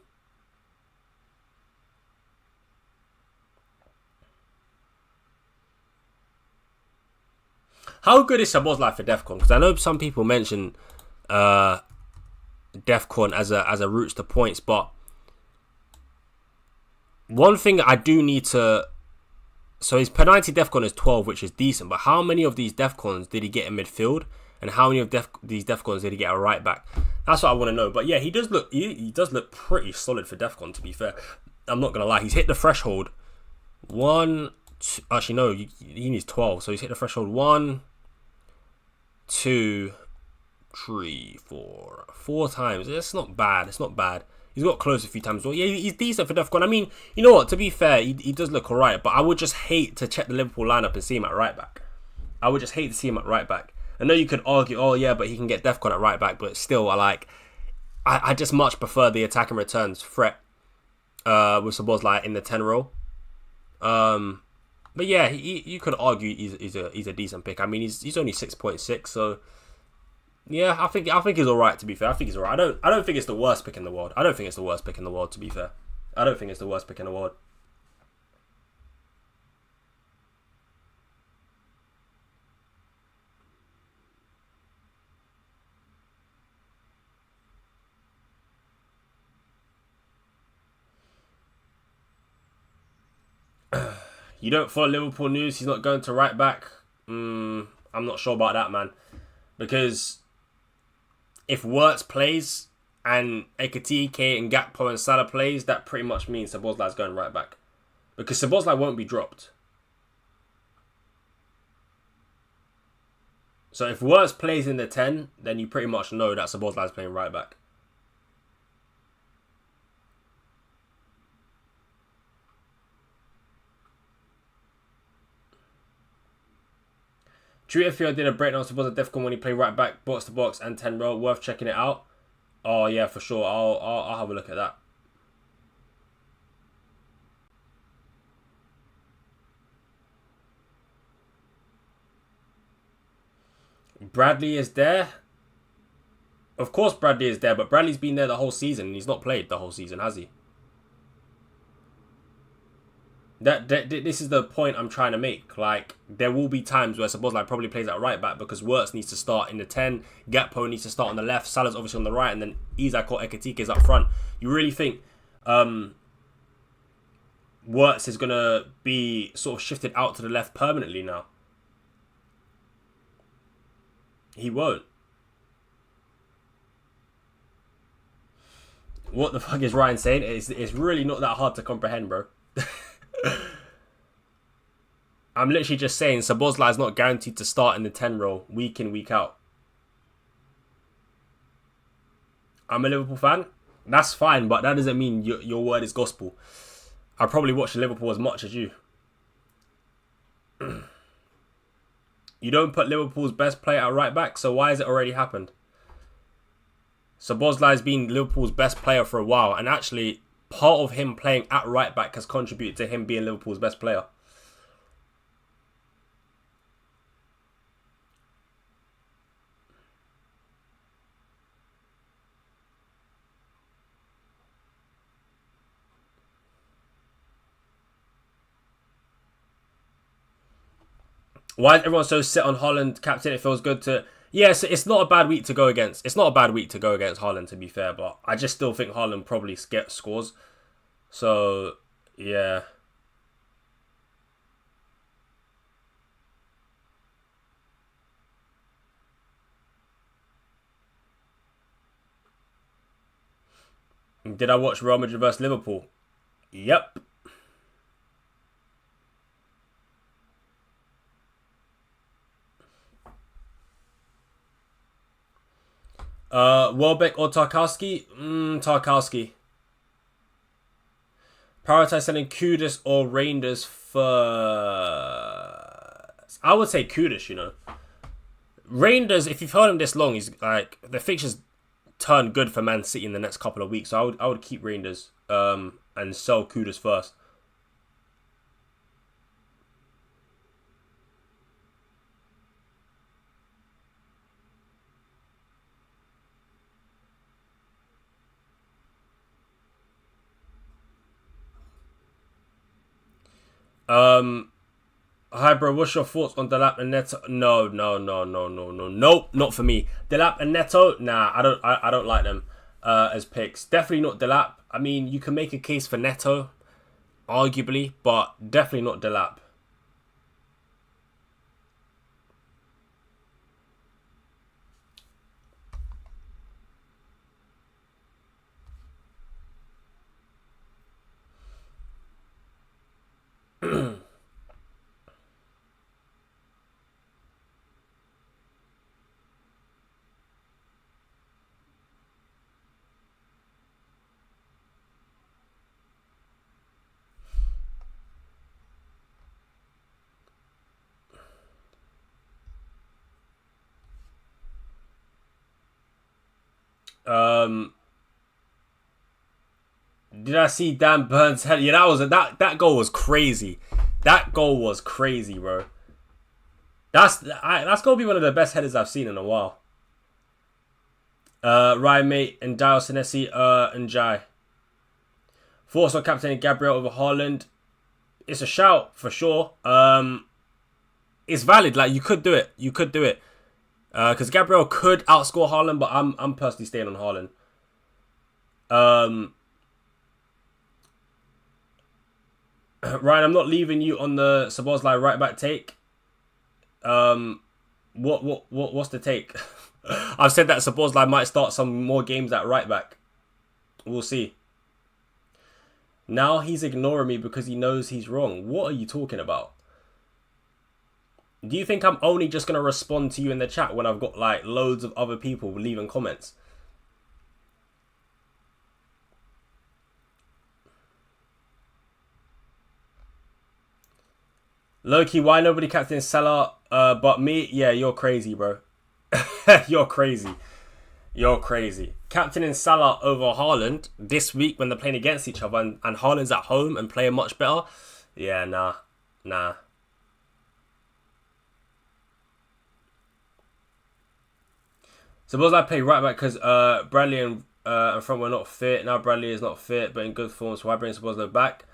How good is Szoboszlai for Defcon? Because I know some people mention Defcon as a route to points, but one thing I do need to... So his per 90 Defcon is 12, which is decent, but how many of these Defcons did he get in midfield? And how many of these Defcons did he get a right back? That's what I want to know. But yeah, he does look pretty solid for Defcon, to be fair. I'm not going to lie. He's hit the threshold. Actually, no, he needs 12. So he's hit the threshold 1, 2, 3, 4 times. It's not bad. It's not bad. He's got close a few times. Well, yeah, he's decent for Defcon. I mean, you know what? To be fair, he does look alright. But I would just hate to check the Liverpool lineup and see him at right back. I would just hate to see him at right back. I know you could argue, oh yeah, but he can get Defcon at right back. But still, I just much prefer the attack and returns threat with Szoboszlai in the 10 role. But yeah, you could argue he's a decent pick. I mean, he's only 6.6, so yeah, I think he's alright. To be fair, I think he's alright. I don't think it's the worst pick in the world. I don't think it's the worst pick in the world. To be fair, I don't think it's the worst pick in the world. You don't follow Liverpool news. He's not going to right back. I'm not sure about that, man. Because if Wirtz plays and Ekitike and Gakpo and Salah plays, that pretty much means Szoboszlai's going right back. Because Szoboszlai won't be dropped. So if Wirtz plays in the 10, then you pretty much know that Szoboszlai's playing right back. True FPL did a breakdown of Szoboszlai Defcon when he played right back, box to box and 10 row. Worth checking it out. Oh yeah, for sure. I'll have a look at that. Bradley is there. Of course Bradley is there, but Bradley's been there the whole season and he's not played the whole season, has he? This is the point I'm trying to make. Like, there will be times where Szoboszlai probably plays at right back because Wirtz needs to start in the 10, Gakpo needs to start on the left, Salah's obviously on the right, and then Isak or Ekitike is up front. You really think Wirtz is going to be sort of shifted out to the left permanently now? He won't. What the fuck is Ryan saying? It's really not that hard to comprehend, bro. I'm literally just saying Szoboszlai is not guaranteed to start in the 10 role week in, week out. I'm a Liverpool fan. That's fine, but that doesn't mean your word is gospel. I probably watch Liverpool as much as you. You don't put Liverpool's best player at right back, so why has it already happened? Szoboszlai has been Liverpool's best player for a while, and actually part of him playing at right back has contributed to him being Liverpool's best player. Why is everyone so set on Haaland captain? It feels good to... Yes, it's not a bad week to go against. It's not a bad week to go against Haaland, to be fair, but I just still think Haaland probably gets scores. So, yeah. Did I watch Real Madrid vs Liverpool? Yep. Welbeck or Tarkowski? Tarkowski. Prioritize selling Kudus or Reinders first. I would say Kudus, you know. Reinders, if you've heard him this long, he's like, the fixtures turn good for Man City in the next couple of weeks. So I would keep Reinders and sell Kudus first. Hi bro, what's your thoughts on Delap and Neto? No, nope, not for me. Delap and Neto, nah, I don't like them as picks. Definitely not Delap. I mean, you can make a case for Neto, arguably, but definitely not Delap. Did I see Dan Burns' head? Yeah, that goal was crazy. That goal was crazy, bro. That's gotta be one of the best headers I've seen in a while. Ryan Mate and Dial Senesi and Jai. Thoughts on captaining Gabriel over Haaland? It's a shout for sure. It's valid. Like, you could do it. Because Gabriel could outscore Haaland, but I'm personally staying on Haaland. Ryan, I'm not leaving you on the Szoboszlai right back take. What's the take? I've said that Szoboszlai might start some more games at right back. We'll see. Now he's ignoring me because he knows he's wrong. What are you talking about? Do you think I'm only just going to respond to you in the chat when I've got like loads of other people leaving comments? Loki, why nobody captain Salah but me? Yeah, you're crazy, bro. You're crazy. Captaining Salah over Haaland this week when they're playing against each other and Haaland's at home and playing much better. Yeah, nah. Suppose I play right back because Bradley and front were not fit. Now Bradley is not fit but in good form, so I bring Szoboszlai back.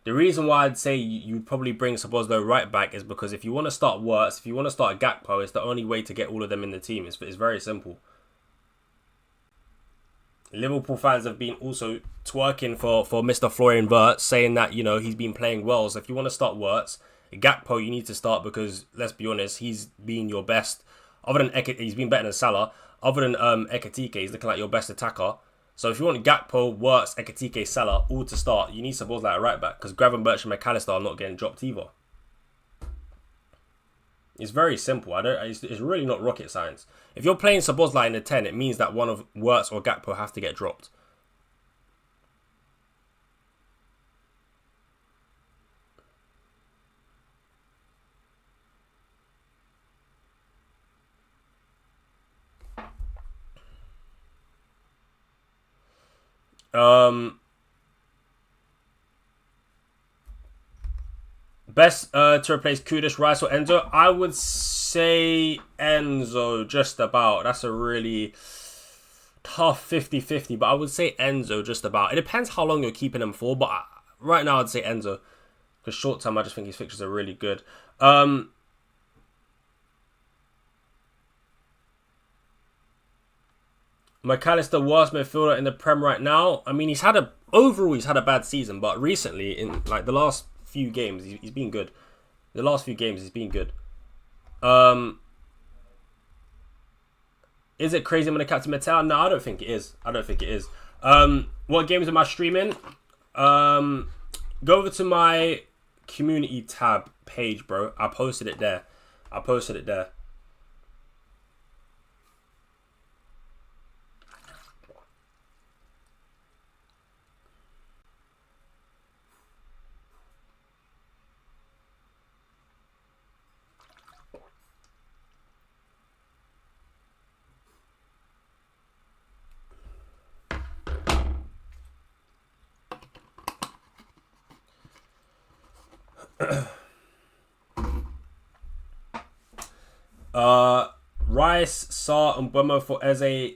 The reason why I'd say you'd probably bring Szoboszlai right back is because if you want to start Wirtz, if you want to start Gakpo, it's the only way to get all of them in the team. It's very simple. Liverpool fans have been also twerking for Mr. Florian Wirtz, saying that, you know, he's been playing well. So if you want to start Wirtz, Gakpo you need to start because, let's be honest, he's been your best. Other than he's been better than Salah. Other than Ekitike, he's looking like your best attacker. So if you want Gakpo, Wirtz, Ekitike, Salah all to start, you need Szoboszlai at right back because Gravenberch and McAllister are not getting dropped either. It's very simple. It's really not rocket science. If you're playing Szoboszlai in the 10, it means that one of Wirtz or Gakpo have to get dropped. Best to replace Kudus, Rice or Enzo? I would say Enzo just about. That's a really tough 50-50, but I would say Enzo just about. It depends how long you're keeping him for, but right now I'd say Enzo. Because short term, I just think his fixtures are really good. McAllister, worst midfielder in the Prem right now. I mean, he's had a bad season, but recently, in like the last few games, he's been good. The last few games, he's been good. Is it crazy when I captain Metal? No, I don't think it is. What games am I streaming? Go over to my community tab page, bro. I posted it there. Rice, Sarr, and Buemo for Eze.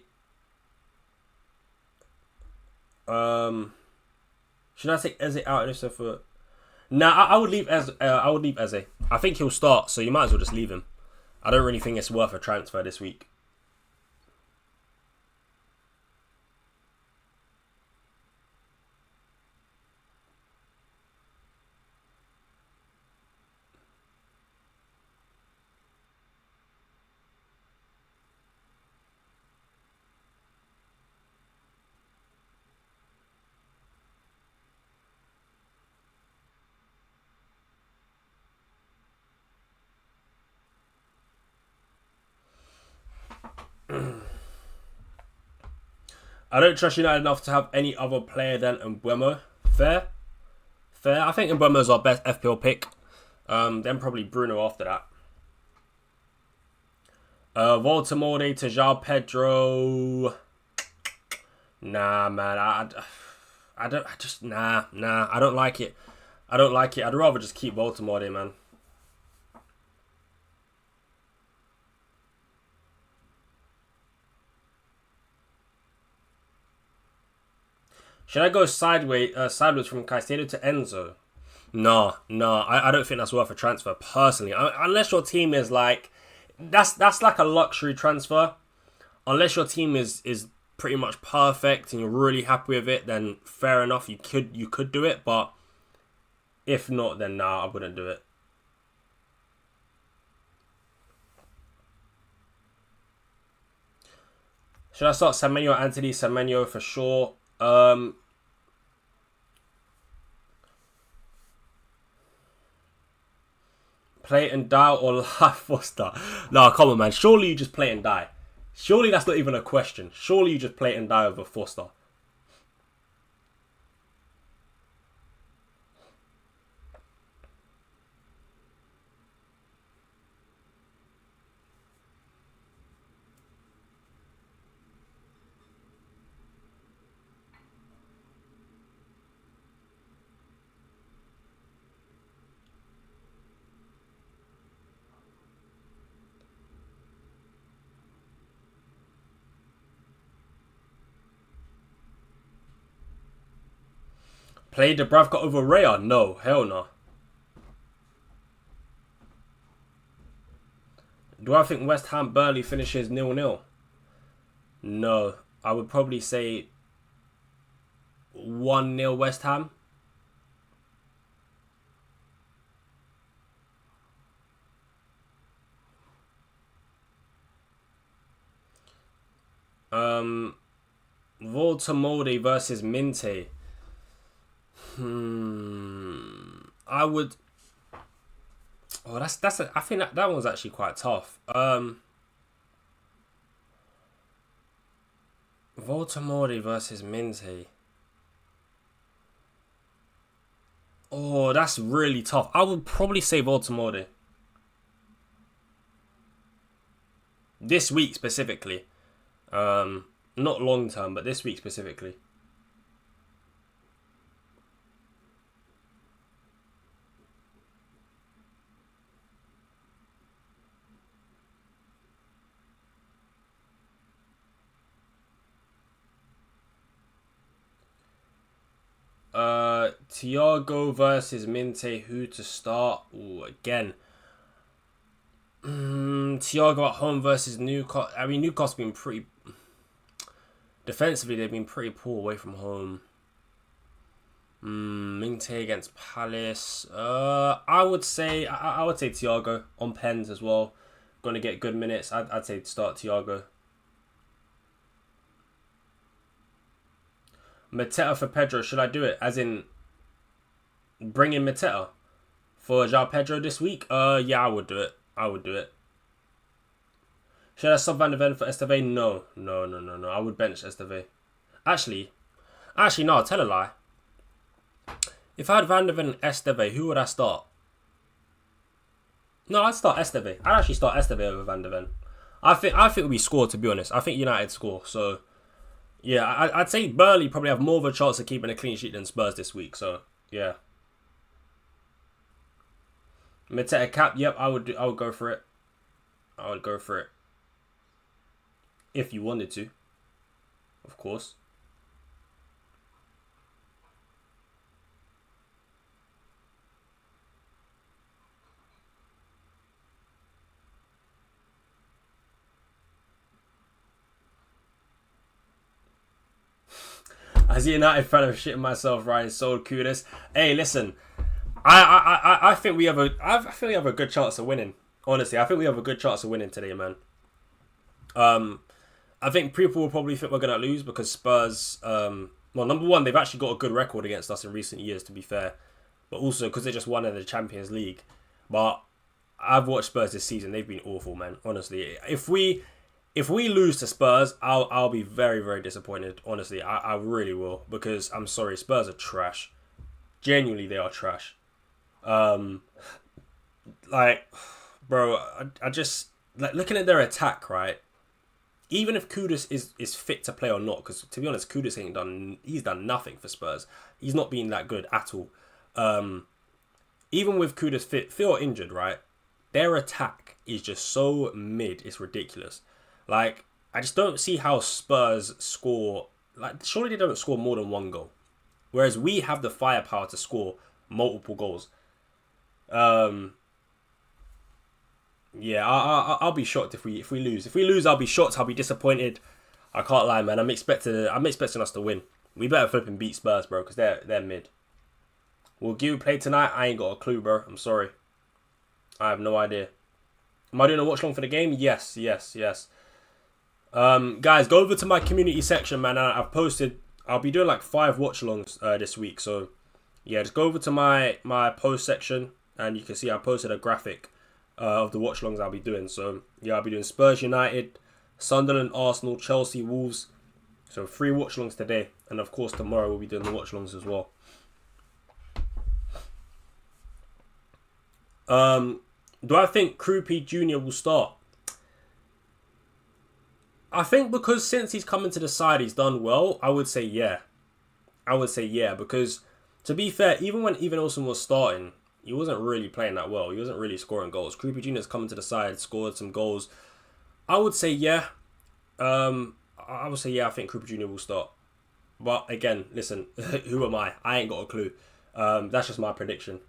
Should I take Eze out of this for? Nah, I would leave Eze. I would leave Eze. I think he'll start, so you might as well just leave him. I don't really think it's worth a transfer this week. I don't trust United enough to have any other player than Mbeumo. Fair. I think Mbeumo's our best FPL pick. Then probably Bruno after that. Voltamorde to João Pedro. Nah, man. I don't like it. I'd rather just keep Voltamorde, man. Should I go sideways from Caicedo to Enzo? No. I don't think that's worth a transfer personally. Unless your team is like, that's like a luxury transfer. Unless your team is pretty much perfect and you're really happy with it, then fair enough. You could do it, but if not, then nah, I wouldn't do it. Should I start Semenyo or Anthony? Semenyo for sure. Play and die or live Foster? No, come on, man. Surely you just play and die. Surely that's not even a question. Surely you just play and die over Foster. Play Dubravka over Raya? No, hell no. Do I think West Ham Burnley finishes 0-0? No. I would probably say 1-0 West Ham. Voltamorde versus Minte. I would. Oh, I think that one's actually quite tough. Voltamorde versus Minte. Oh, that's really tough. I would probably say Voltamorde. This week specifically. Not long term, but this week specifically. Thiago versus Minte. Who to start? Ooh, again. Thiago at home versus Newcastle. I mean, Newcastle been pretty defensively. They've been pretty poor away from home. Minte against Palace. I would say Thiago on pens as well. Going to get good minutes. I'd say start Thiago. Mateta for Pedro. Should I do it? As in, bring in Mateta for João Pedro this week? Yeah, I would do it. Should I sub Van de Ven for Esteve? No. I would bench Esteve. Actually, no, I'll tell a lie. If I had Van de Ven and Esteve, who would I start? No, I'd start Esteve. I'd actually start Esteve over Van de Ven. I think we score, to be honest. I think United score, so... Yeah, I'd say Burnley probably have more of a chance of keeping a clean sheet than Spurs this week. So, yeah. Mateta cap, yep, I would go for it. I would go for it. If you wanted to, of course. As a United fan, I'm shitting myself. Ryan sold Kudus. Hey, listen, I think we have a good chance of winning. Honestly, I think we have a good chance of winning today, man. I think people will probably think we're gonna lose because Spurs. Well, number one, they've actually got a good record against us in recent years, to be fair, but also because they just won in the Champions League. But I've watched Spurs this season; they've been awful, man. Honestly, if we lose to Spurs, I'll be very, very disappointed. Honestly, I really will, because I'm sorry, Spurs are trash. Genuinely, they are trash. Like, bro, I just like looking at their attack, right? Even if Kudus is fit to play or not, because to be honest, Kudus he's done nothing for Spurs. He's not been that good at all. Even with Kudus fit or injured, right? Their attack is just so mid, it's ridiculous. Like, I just don't see how Spurs score. Like, surely they don't score more than one goal. Whereas we have the firepower to score multiple goals. Yeah, I'll be shocked if we lose. If we lose, I'll be shocked. I'll be disappointed. I can't lie, man. I'm expecting us to win. We better flip and beat Spurs, bro, because they're mid. Will Gil play tonight? I ain't got a clue, bro. I'm sorry. I have no idea. Am I doing a watch long for the game? Yes. Guys, go over to my community section, man. I've posted. I'll be doing like 5 watch alongs this week. So yeah, just go over to my post section, and you can see I posted a graphic of the watch alongs I'll be doing. So yeah, I'll be doing Spurs United, Sunderland, Arsenal, Chelsea, Wolves. So 3 watch alongs today, and of course tomorrow we'll be doing the watch alongs as well. Do I think Krupi Jr. will start? I think because since he's come into the side, he's done well. I would say yeah. Because to be fair, even when Olsen was starting, he wasn't really playing that well. He wasn't really scoring goals. Krupi Jr.'s come into the side, scored some goals. I would say yeah. I think Krupi Jr. will start. But again, listen, who am I? I ain't got a clue. That's just my prediction.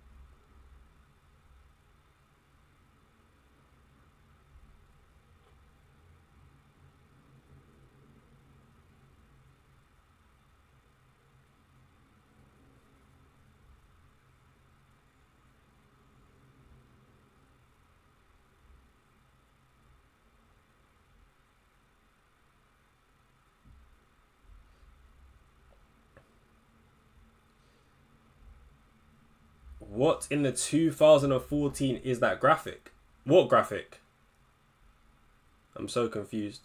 What in the 2014 is that graphic? What graphic? I'm so confused.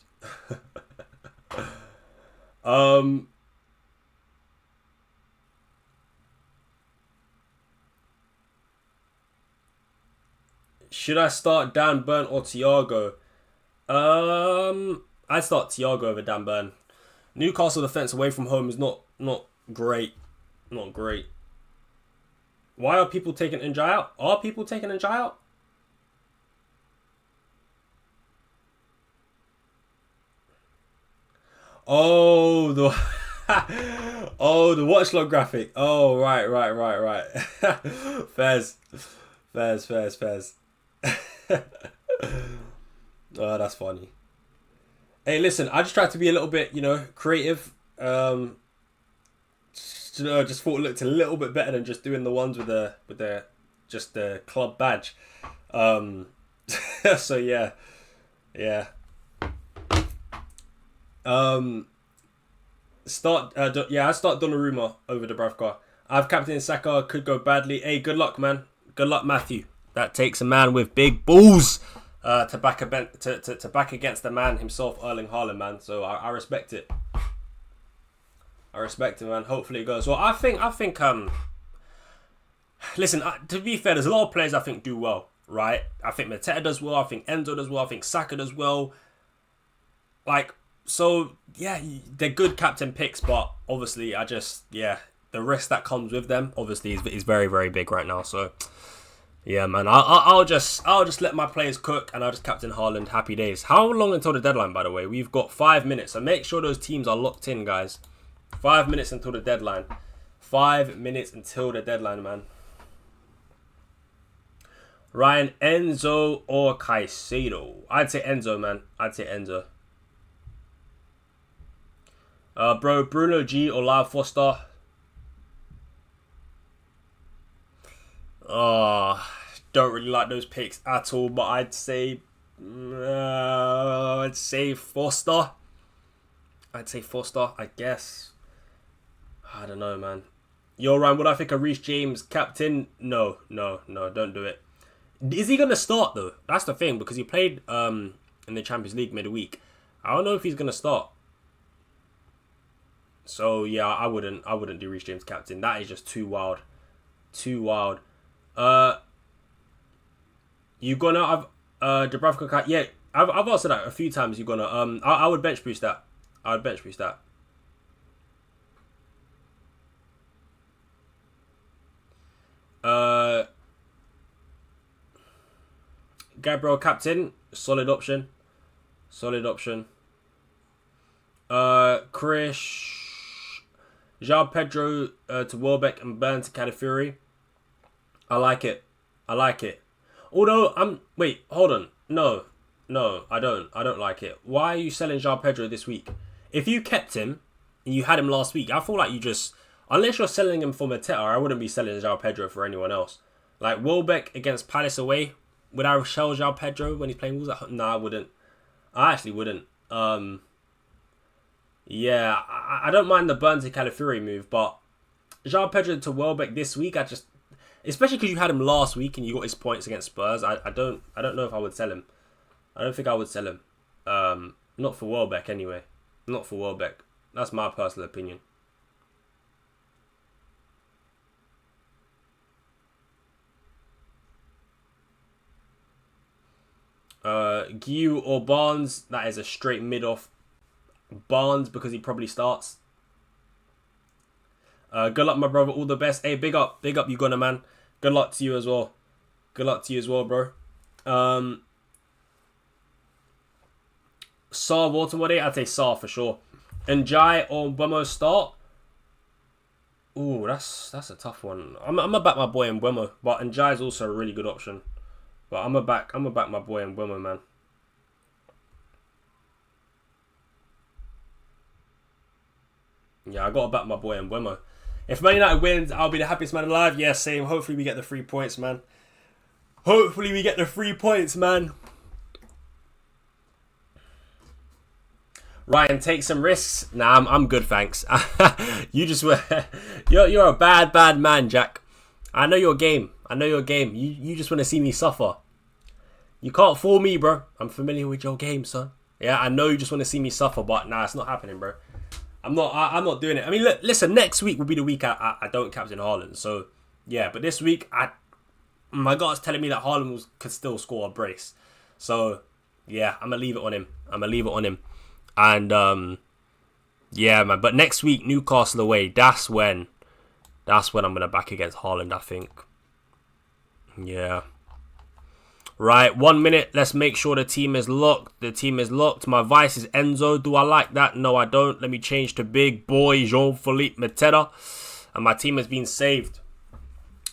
Should I start Dan Burn or Thiago? I'd start Thiago over Dan Burn. Newcastle defense away from home is not great. Not great. Why are people taking Njai out? Are people taking Njai out? Oh, the the watchlog graphic. Oh, right. Fairs. Oh, that's funny. Hey, listen, I just tried to be a little bit, creative. Just thought it looked a little bit better than just doing the ones with the club badge. So yeah. I start Donnarumma over Dubravka. I've captain Saka, could go badly. Hey, good luck, man. Good luck, Matthew. That takes a man with big balls to back against the man himself, Erling Haaland, man. So I respect it. I respect it, man. Hopefully it goes well. I think. Listen, to be fair, there's a lot of players I think do well, right? I think Mateta does well. I think Enzo does well. I think Saka does well. So yeah, they're good captain picks, but obviously, the risk that comes with them obviously is very, very big right now. So Yeah, man. I'll just let my players cook, and I'll just captain Haaland. Happy days. How long until the deadline, by the way? We've got 5 minutes, so make sure those teams are locked in, guys. 5 minutes until the deadline. 5 minutes until the deadline, man. Ryan, Enzo or Caicedo? I'd say Enzo, man. I'd say Enzo. Bro, Bruno G or Lyle Foster? Oh, don't really like those picks at all, but I'd say Foster. I'd say Foster, I guess. I don't know, man. Yo, Ryan, would I think of Reece James captain? No, don't do it. Is he gonna start though? That's the thing, because he played in the Champions League midweek. I don't know if he's gonna start. So yeah, I wouldn't do Reece James captain. That is just too wild. Too wild. You gonna have Dubravka? Yeah, I've answered that a few times. You gonna I would bench boost that. I would bench boost that. Gabriel captain, solid option. Solid option. Krish, João Pedro to Welbeck and Burn to Calafiori. I like it. I like it. Although wait, hold on. No, I don't. I don't like it. Why are you selling João Pedro this week? If you kept him and you had him last week, I feel like you just, unless you're selling him for Mateta, I wouldn't be selling João Pedro for anyone else. Like Welbeck against Palace away, would I sell João Pedro when he's playing Wolves at home? No, I wouldn't. I actually wouldn't. Yeah, I don't mind the Burn to Calafiori move, but João Pedro to Welbeck this week, I just, especially because you had him last week and you got his points against Spurs, I don't know if I would sell him. I don't think I would sell him. Not for Welbeck anyway. Not for Welbeck. That's my personal opinion. Guiu or Barnes? That is a straight mid off Barnes because he probably starts. Good luck, my brother. All the best. Hey, big up you, Gunner, man. Good luck to you as well. Good luck to you as well, bro. Saar, Watermode? I'd say Saar for sure. And Jai or Mbeumo start? Ooh, that's a tough one. I'm gonna back my boy Mbeumo, but Njai is also a really good option. But I'm gonna back my boy Mbeumo, man. Yeah, I gotta back my boy Mbeumo. If Man United wins, I'll be the happiest man alive. Yeah, same. Hopefully we get the 3 points, man. Hopefully we get the 3 points, man. Ryan, take some risks. Nah, I'm good, thanks. You just were, you're a bad man, Jack. I know your game. You just want to see me suffer. You can't fool me, bro. I'm familiar with your game, son. Yeah, I know you just want to see me suffer, but nah, it's not happening, bro. I'm not doing it. I mean, look, listen, next week will be the week I don't captain Haaland. So, yeah, but this week, my gut's telling me that Haaland could still score a brace. So, yeah, I'm going to leave it on him. And, yeah, man. But next week, Newcastle away, that's when I'm going to back against Haaland, I think. Yeah. Right, 1 minute. Let's make sure the team is locked. My vice is Enzo. Do I like that? No, I don't. Let me change to big boy Jean-Philippe Mateta. And my team has been saved.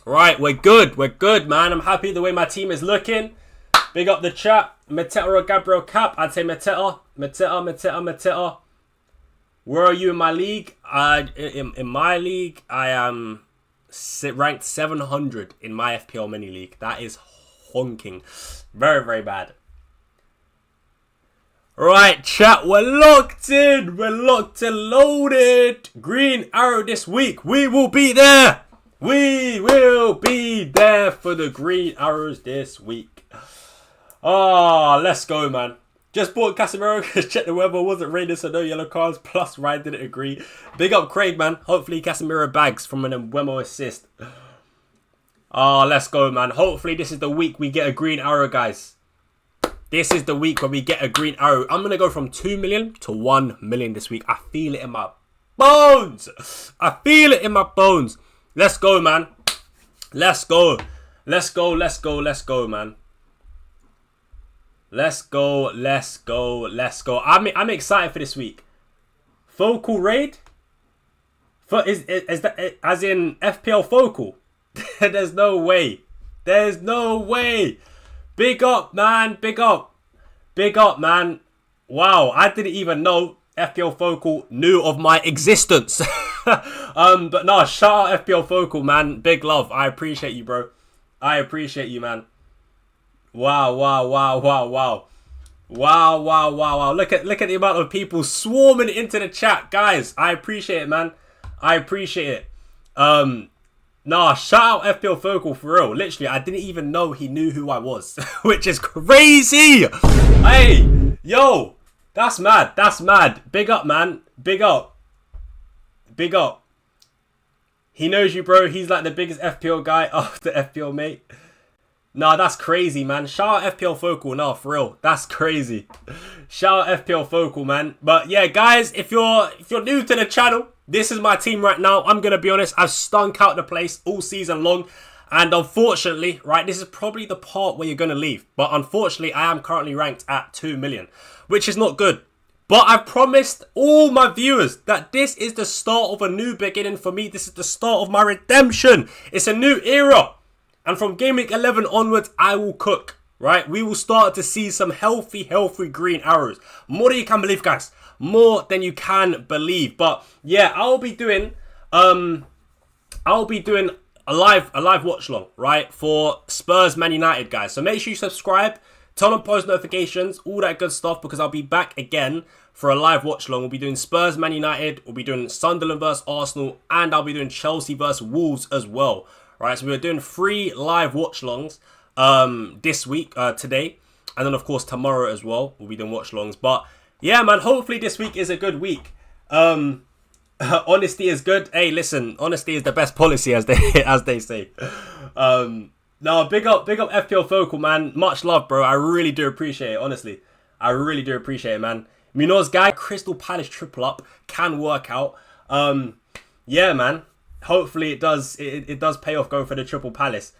Right, we're good, man. I'm happy the way my team is looking. Big up the chat. Mateta or Gabriel Cap? I'd say Mateta. Mateta. Where are you in my league? In my league, I am ranked 700 in my FPL mini league. That is honking. Very, very bad. Right, chat, we're locked in. We're locked and loaded. Green Arrow this week. We will be there. We will be there for the Green Arrows this week. Oh, let's go, man. Just bought Casemiro because check the weather. Wasn't raining, so no yellow cards. Plus, Ryan didn't agree. Big up Craig, man. Hopefully Casemiro bags from an Mbeumo assist. Oh, let's go, man. Hopefully this is the week we get a green arrow, guys. This is the week where we get a green arrow. I'm going to go from 2 million to 1 million this week. I feel it in my bones. Let's go, man. Let's go. Let's go, let's go, let's go, man. Let's go, let's go, let's go. I'm excited for this week. Focal raid? Is that as in FPL focal? There's no way. There's no way. Big up, man. Big up. Big up, man. Wow, I didn't even know FPL focal knew of my existence. But no, shout out FPL focal, man. Big love. I appreciate you, bro. I appreciate you, man. Wow, wow, wow, wow, wow. Wow, wow, wow, wow. Look at the amount of people swarming into the chat. Guys, I appreciate it, man. I appreciate it. Nah, shout out FPL Focal for real. Literally, I didn't even know he knew who I was. Which is crazy. Hey, yo. That's mad. That's mad. Big up, man. Big up. Big up. He knows you, bro. He's like the biggest FPL guy after FPL, mate. Nah, that's crazy, man. Shout out FPL Focal. Nah, for real. That's crazy. Shout out FPL Focal, man. But yeah, guys, if you're new to the channel, this is my team right now. I'm going to be honest. I've stunk out the place all season long. And unfortunately, right, this is probably the part where you're going to leave. But unfortunately, I am currently ranked at 2 million, which is not good. But I've promised all my viewers that this is the start of a new beginning for me. This is the start of my redemption. It's a new era. And from Game Week 11 onwards, I will cook, right? We will start to see some healthy green arrows. More than you can believe, guys. More than you can believe. But yeah, I'll be doing a live watch along, right? For Spurs Man United, guys. So make sure you subscribe, turn on post notifications, all that good stuff, because I'll be back again for a live watch along. We'll be doing Spurs Man United, we'll be doing Sunderland versus Arsenal, and I'll be doing Chelsea versus Wolves as well. Right, so we're doing 3 live watch-alongs this week, today. And then, of course, tomorrow as well, we'll be doing watch-alongs. But, yeah, man, hopefully this week is a good week. Honesty is good. Hey, listen, honesty is the best policy, as they say. No, big up FPL Focal, man. Much love, bro. I really do appreciate it, honestly. I really do appreciate it, man. Munoz guy, Crystal Palace triple up can work out. Yeah, man. Hopefully it does pay off going for the triple Palace.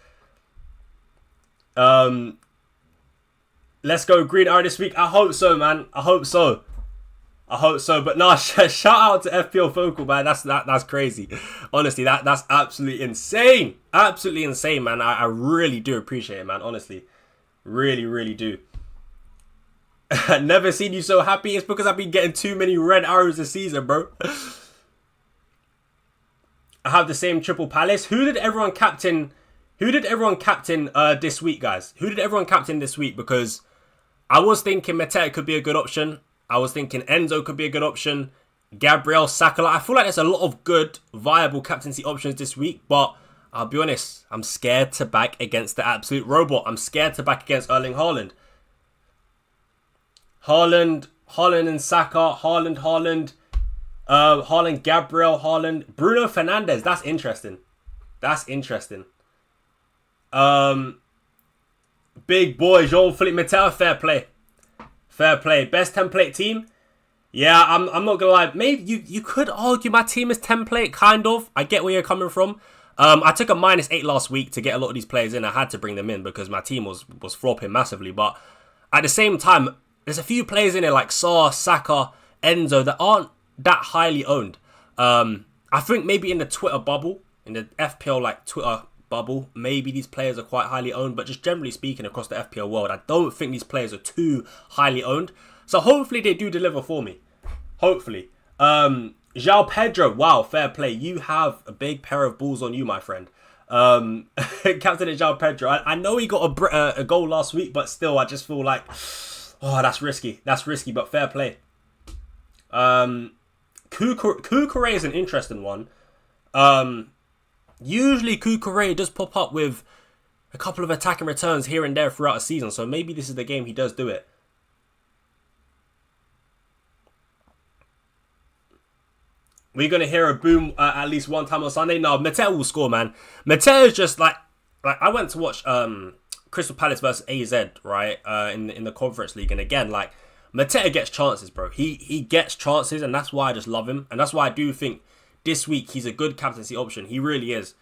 Let's go green arrow this week. I hope so, man. I hope so. But nah, shout out to FPL Focal, man. That's crazy. Honestly, that's absolutely insane. Absolutely insane, man. I really do appreciate it, man. Honestly. Really, really do. Never seen you so happy. It's because I've been getting too many red arrows this season, bro. I have the same triple Palace. Who did everyone captain this week, guys? Who did everyone captain this week? Because I was thinking Mateta could be a good option. I was thinking Enzo could be a good option. Gabriel, Saka. I feel like there's a lot of good, viable captaincy options this week. But I'll be honest, I'm scared to back against the absolute robot. I'm scared to back against Erling Haaland. Haaland and Saka. Haaland, Gabriel, Haaland, Bruno Fernandes. That's interesting. Big boy, Jean-Philippe Mateta. Fair play. Best template team. Yeah, I'm not gonna lie. Maybe you could argue my team is template, kind of. I get where you're coming from. I took a -8 last week to get a lot of these players in. I had to bring them in because my team was flopping massively. But at the same time, there's a few players in there like Saar, Saka, Enzo that aren't that highly owned. I think maybe in the Twitter bubble, in the FPL like Twitter bubble, maybe these players are quite highly owned, but just generally speaking across the FPL world, I don't think these players are too highly owned. So hopefully they do deliver for me. Hopefully. João Pedro, wow, fair play. You have a big pair of balls on you, my friend. Captain João Pedro. I know he got a goal last week, but still, I just feel like, oh, that's risky. That's risky, but fair play. Kukure is an interesting one. Usually Kukure does pop up with a couple of attacking returns here and there throughout a season, so maybe this is the game he does do it. We're going to hear a boom at least one time on Sunday. No, Mateta will score, man. Mateta is just like I went to watch Crystal Palace versus AZ, right, in the Conference League, and again, like, Mateta gets chances, bro. He gets chances, and that's why I just love him. And that's why I do think this week he's a good captaincy option. He really is.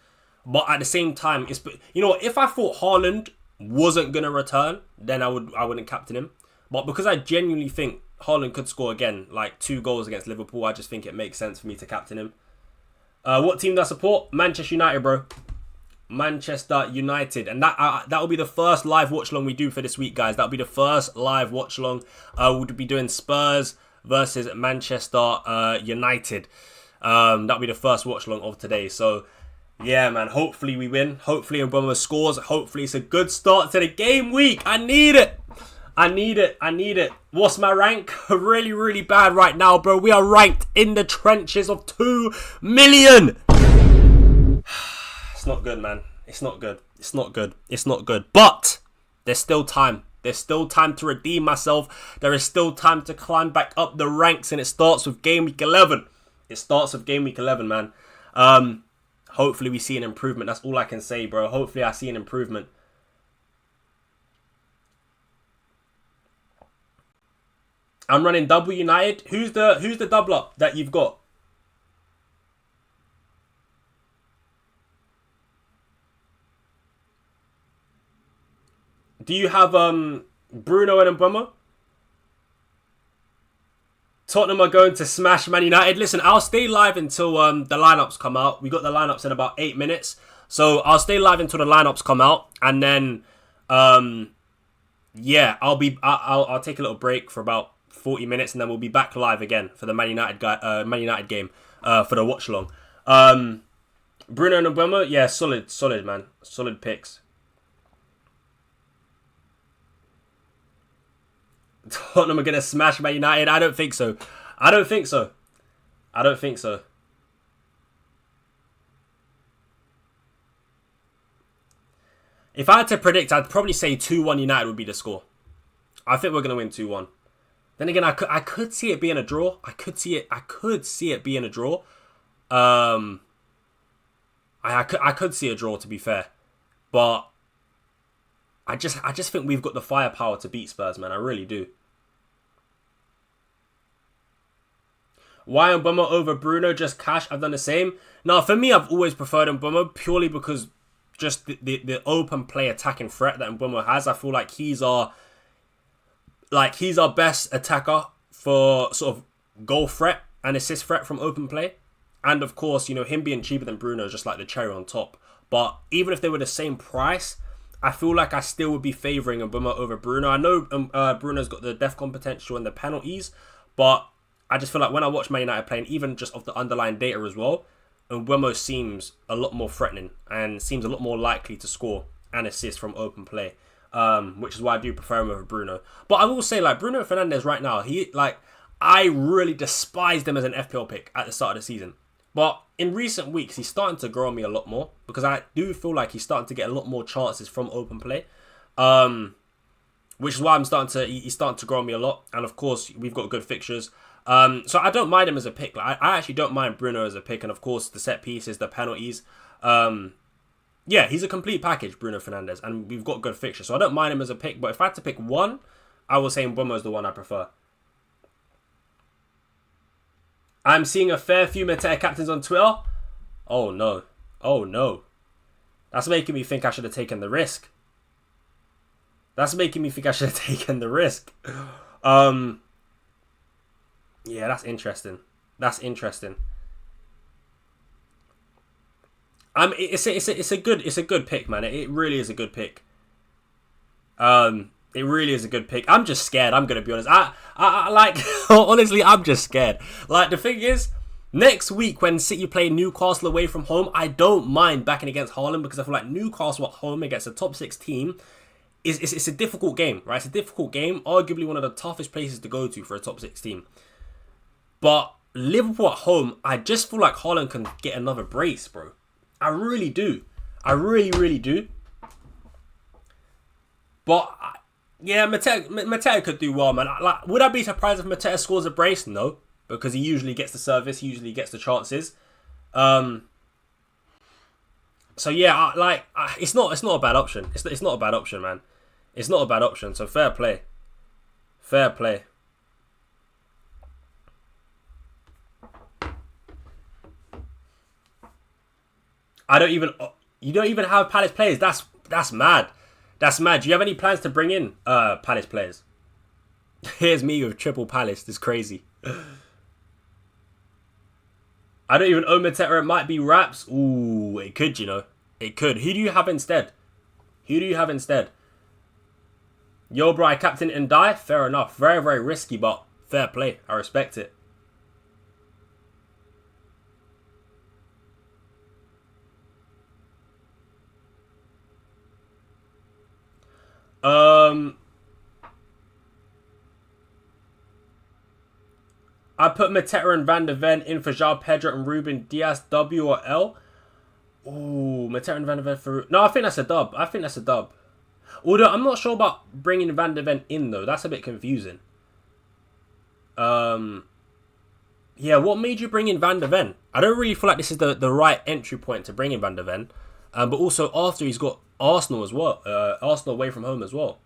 But at the same time, it's, you know, if I thought Haaland wasn't gonna return, then I wouldn't captain him. But because I genuinely think Haaland could score again, like 2 goals against Liverpool, I just think it makes sense for me to captain him. What team do I support? Manchester United, bro. Manchester United. And that will be the first live watch along we do for this week, guys. That'll be the first live watch along. We'll be doing Spurs versus Manchester United. That'll be the first watch along of today. So yeah, man, hopefully we win. Hopefully Mbeumo scores. Hopefully it's a good start to the game week. I need it. I need it. I need it. What's my rank? Really, really bad right now, bro. We are ranked in the trenches of 2 million. It's not good, man. It's not good. It's not good. It's not good. But there's still time. There's still time to redeem myself. There is still time to climb back up the ranks. And it starts with game week 11. It starts with game week 11, man. Hopefully we see an improvement. That's all I can say, bro. Hopefully I see an improvement. I'm running double United. Who's the double up that you've got? Do you have Bruno and Mbeumo? Tottenham are going to smash Man United. Listen, I'll stay live until the lineups come out. We got the lineups in about 8 minutes. So I'll stay live until the lineups come out. And then, yeah, I'll take a little break for about 40 minutes. And then we'll be back live again for the Man United game for the watch along. Bruno and Mbeumo, yeah, solid, man. Solid picks. Tottenham are going to smash Man United. I don't think so. I don't think so. I don't think so. If I had to predict, I'd probably say 2-1 United would be the score. I think we're going to win 2-1. Then again, I could see it being a draw. I could see it being a draw. I could see a draw, to be fair. But I just think we've got the firepower to beat Spurs, man. I really do. Why Mbeumo over Bruno? Just cash. I've done the same. Now, for me, I've always preferred Mbeumo purely because just the open play attacking threat that Mbeumo has. I feel like he's our best attacker for sort of goal threat and assist threat from open play. And of course, you know, him being cheaper than Bruno is just like the cherry on top. But even if they were the same price, I feel like I still would be favouring Mbeumo over Bruno. I know Bruno's got the DEFCON potential and the penalties, but I just feel like when I watch Man United playing, even just off the underlying data as well, Mbeumo seems a lot more threatening and seems a lot more likely to score and assist from open play, which is why I do prefer him over Bruno. But I will say, like, Bruno Fernandes right now, I really despised him as an FPL pick at the start of the season. But in recent weeks, he's starting to grow on me a lot more because I do feel like he's starting to get a lot more chances from open play, which is why he's starting to grow on me a lot. And of course, we've got good fixtures. So I don't mind him as a pick. Like, I actually don't mind Bruno as a pick. And of course, the set pieces, the penalties. Yeah, he's a complete package, Bruno Fernandes. And we've got good fixtures. So I don't mind him as a pick. But if I had to pick one, I will say Mbeumo is the one I prefer. I'm seeing a fair few Mateta captains on Twitter. Oh, no. Oh, no. That's making me think I should have taken the risk. That's making me think I should have taken the risk. Yeah, that's interesting. That's interesting. It's a good pick, man. It really is a good pick. It really is a good pick. I'm just scared. I'm gonna be honest. I like honestly, I'm just scared. Like, the thing is, next week when City play Newcastle away from home, I don't mind backing against Haaland because I feel like Newcastle at home against a top 6 team it's a difficult game, right? It's a difficult game. Arguably one of the toughest places to go to for a top 6 team. But Liverpool at home, I just feel like Haaland can get another brace, bro. I really do. I really, really do. But yeah, Mateta could do well, man. Like, would I be surprised if Mateta scores a brace? No, because he usually gets the service, he usually gets the chances. So yeah, it's not a bad option. It's not a bad option, man. It's not a bad option. So fair play, fair play. I don't even You don't even have Palace players. That's mad. That's mad. Do you have any plans to bring in Palace players? Here's me with triple Palace. This is crazy. I don't even own Mateta. It might be Raps. Ooh, it could, you know. It could. Who do you have instead? Who do you have instead? Yo, bro, I captain and die. Fair enough. Very, very risky, but fair play. I respect it. I put Mateta and Van de Ven in for João Pedro and Ruben Diaz. W or L? Ooh, Mateta and Van de Ven for... No, I think that's a dub. I think that's a dub. Although, I'm not sure about bringing Van de Ven in, though. That's a bit confusing. Yeah, what made you bring in Van de Ven? I don't really feel like this is the right entry point to bring in Van de Ven. But also, after he's got Arsenal as well. Arsenal away from home as well.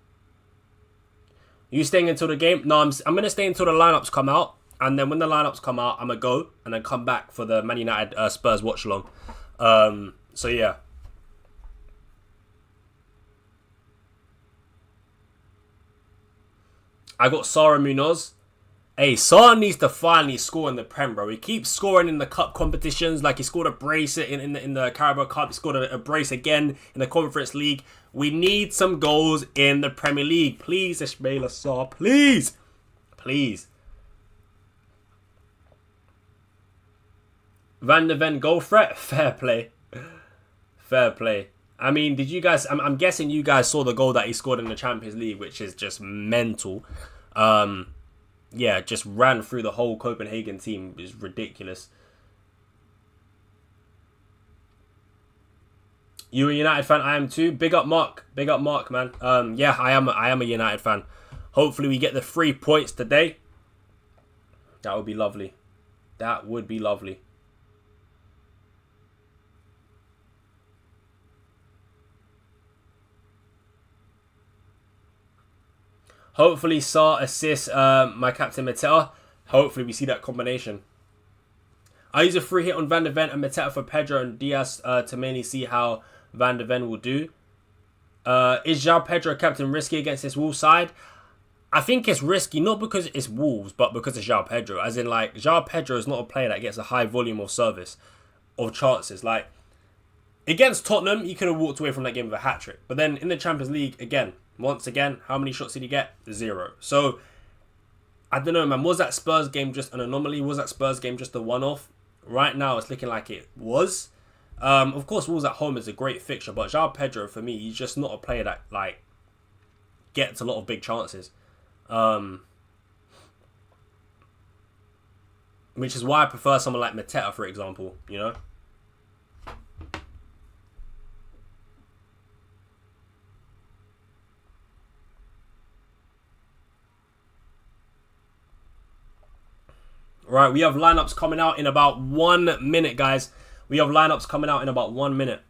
You staying until the game? No, I'm going to stay until the lineups come out. And then when the lineups come out, I'm going to go. And then come back for the Man United Spurs watch-along. So, yeah. I got Sarah Munoz. Hey, Sarr needs to finally score in the Prem, bro. He keeps scoring in the cup competitions. Like, he scored a brace in the Carabao Cup. He scored a brace again in the Conference League. We need some goals in the Premier League. Please, Ismaila Sarr. Please. Please. Van de Ven goal threat? Fair play. Fair play. I mean, did you guys... I'm guessing you guys saw the goal that he scored in the Champions League, which is just mental. Yeah, just ran through the whole Copenhagen team. It's ridiculous. You a United fan? I am too. Big up Mark. Big up Mark, man. Yeah, I am a United fan. Hopefully we get the 3 points today. That would be lovely. That would be lovely. Hopefully Sarr assists my captain Mateta. Hopefully we see that combination. I use a free hit on Van de Ven and Mateta for Pedro and Diaz to mainly see how Van de Ven will do. Is João Pedro captain risky against this Wolves side? I think it's risky, not because it's Wolves, but because it's João Pedro. As in, like, João Pedro is not a player that gets a high volume of service, of chances. Like, against Tottenham, he could have walked away from that game with a hat-trick. But then in the Champions League, again, once again, how many shots did he get? 0. So, I don't know, man. Was that Spurs game just an anomaly? Was that Spurs game just a one-off? Right now, it's looking like it was. Of course, Wolves at home is a great fixture. But João Pedro, for me, he's just not a player that, like, gets a lot of big chances. Which is why I prefer someone like Mateta, for example, you know? Right, we have lineups coming out in about 1 minute, guys. We have lineups coming out in about 1 minute.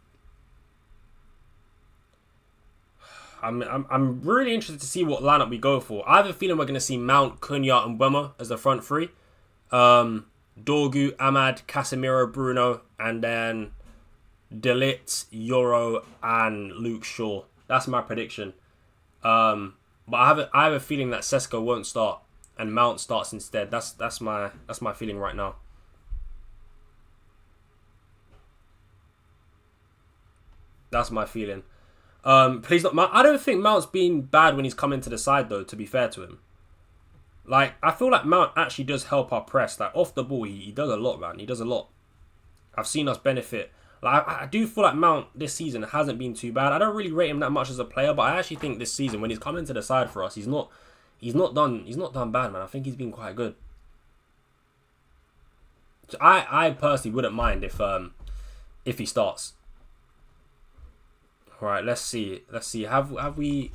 I'm really interested to see what lineup we go for. I have a feeling we're going to see Mount, Cunha, and Mbeumo as the front three. Dorgu, Ahmad, Casemiro, Bruno, and then De Ligt, Euro, and Luke Shaw. That's my prediction. But I have a feeling that Sesko won't start and Mount starts instead. That's my feeling right now. That's my feeling. Please not Mount. I don't think Mount's been bad when he's come into the side, though, to be fair to him. Like, I feel like Mount actually does help our press. Like, off the ball, he does a lot, man. He does a lot. I've seen us benefit. Like, I do feel like Mount this season hasn't been too bad. I don't really rate him that much as a player, but I actually think this season, when he's come into the side for us, he's not done bad, man. I think he's been quite good. So I personally wouldn't mind if he starts. All right, let's see. Have we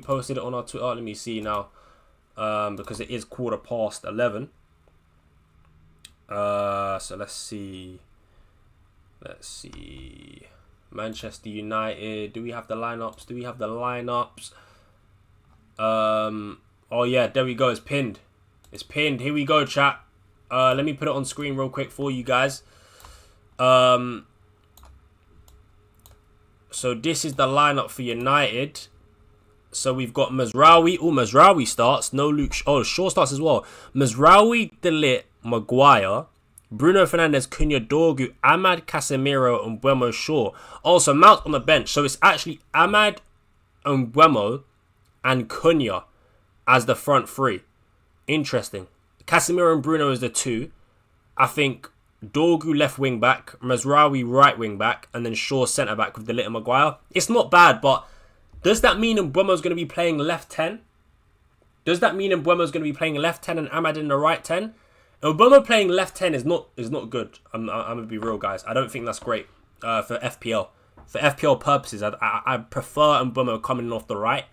posted it on our Twitter? Let me see now, because it is 11:15. So let's see. Manchester United. Do we have the lineups? Oh yeah, there we go. It's pinned. Here we go, chat. Let me put it on screen real quick for you guys. So this is the lineup for United. So we've got Mazraoui. Oh, Mazraoui starts. No Luke. Shaw starts as well. Mazraoui, De Ligt, Maguire, Bruno Fernandes, Cunha, Dorgu, Ahmad, Casemiro, and Mbeumo, Shaw. Also, Mount on the bench. So it's actually Ahmad, Mbeumo, and Cunha as the front three. Interesting. Casemiro and Bruno is the two. I think Dorgu left wing back, Mazraoui right wing back, and then Shaw centre back with De Ligt and Maguire. It's not bad, but does that mean Mbeumo's going to be playing left 10? Does that mean Mbeumo's going to be playing left 10 and Ahmad in the right 10? Mbeumo playing left 10 is not good. I'm going to be real, guys. I don't think that's great for FPL. For FPL purposes, I prefer Mbeumo coming off the right.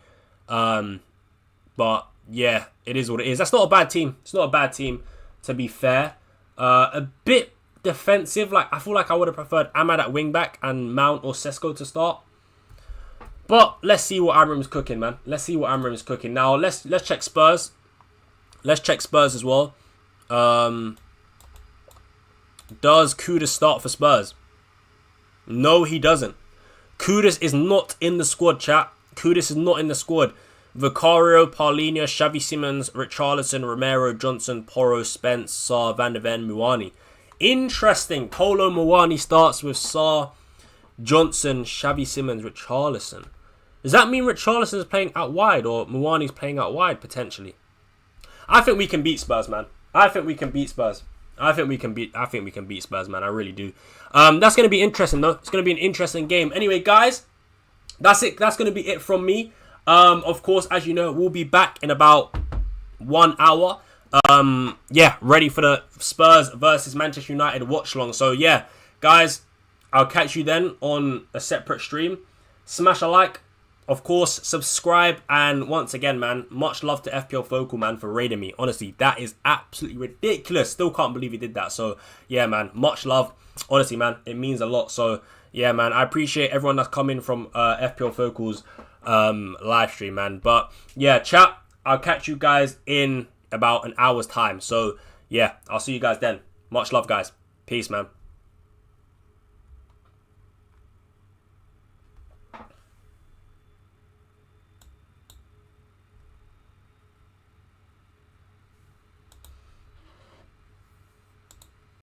But yeah, it is what it is. That's not a bad team. It's not a bad team, to be fair. A bit defensive. Like, I feel like I would have preferred Ahmad at wing back and Mount or Sesko to start. But let's see what Amram's cooking, man. Let's see what Amram's cooking. Now let's check Spurs. Let's check Spurs as well. Does Kudus start for Spurs? No, he doesn't. Kudus is not in the squad, chat. Kudus is not in the squad. Vicario, Paulinho, Xavi Simons, Richarlison, Romero, Johnson, Porro, Spence, Sarr, Van de Ven, Muani. Interesting. Kolo Muani starts with Sarr, Johnson, Xavi Simons, Richarlison. Does that mean Richarlison is playing out wide or Muani's playing out wide potentially? I think we can beat Spurs, man. I think we can beat Spurs. I think we can beat Spurs, man. I really do. That's going to be interesting, though. It's going to be an interesting game. Anyway, guys, that's it. That's going to be it from me. Of course, as you know, we'll be back in about 1 hour. Yeah, ready for the Spurs versus Manchester United watch along. So yeah, guys, I'll catch you then on a separate stream. Smash a like, of course, subscribe, and once again, man, much love to FPL Focal, man, for raiding me. Honestly, that is absolutely ridiculous. Still can't believe he did that. So yeah, man, much love. Honestly, man, it means a lot. So yeah, man, I appreciate everyone that's coming from FPL Focal's live stream, man. But yeah, chat, I'll catch you guys in about an hour's time. So yeah, I'll see you guys then. Much love, guys. Peace, man.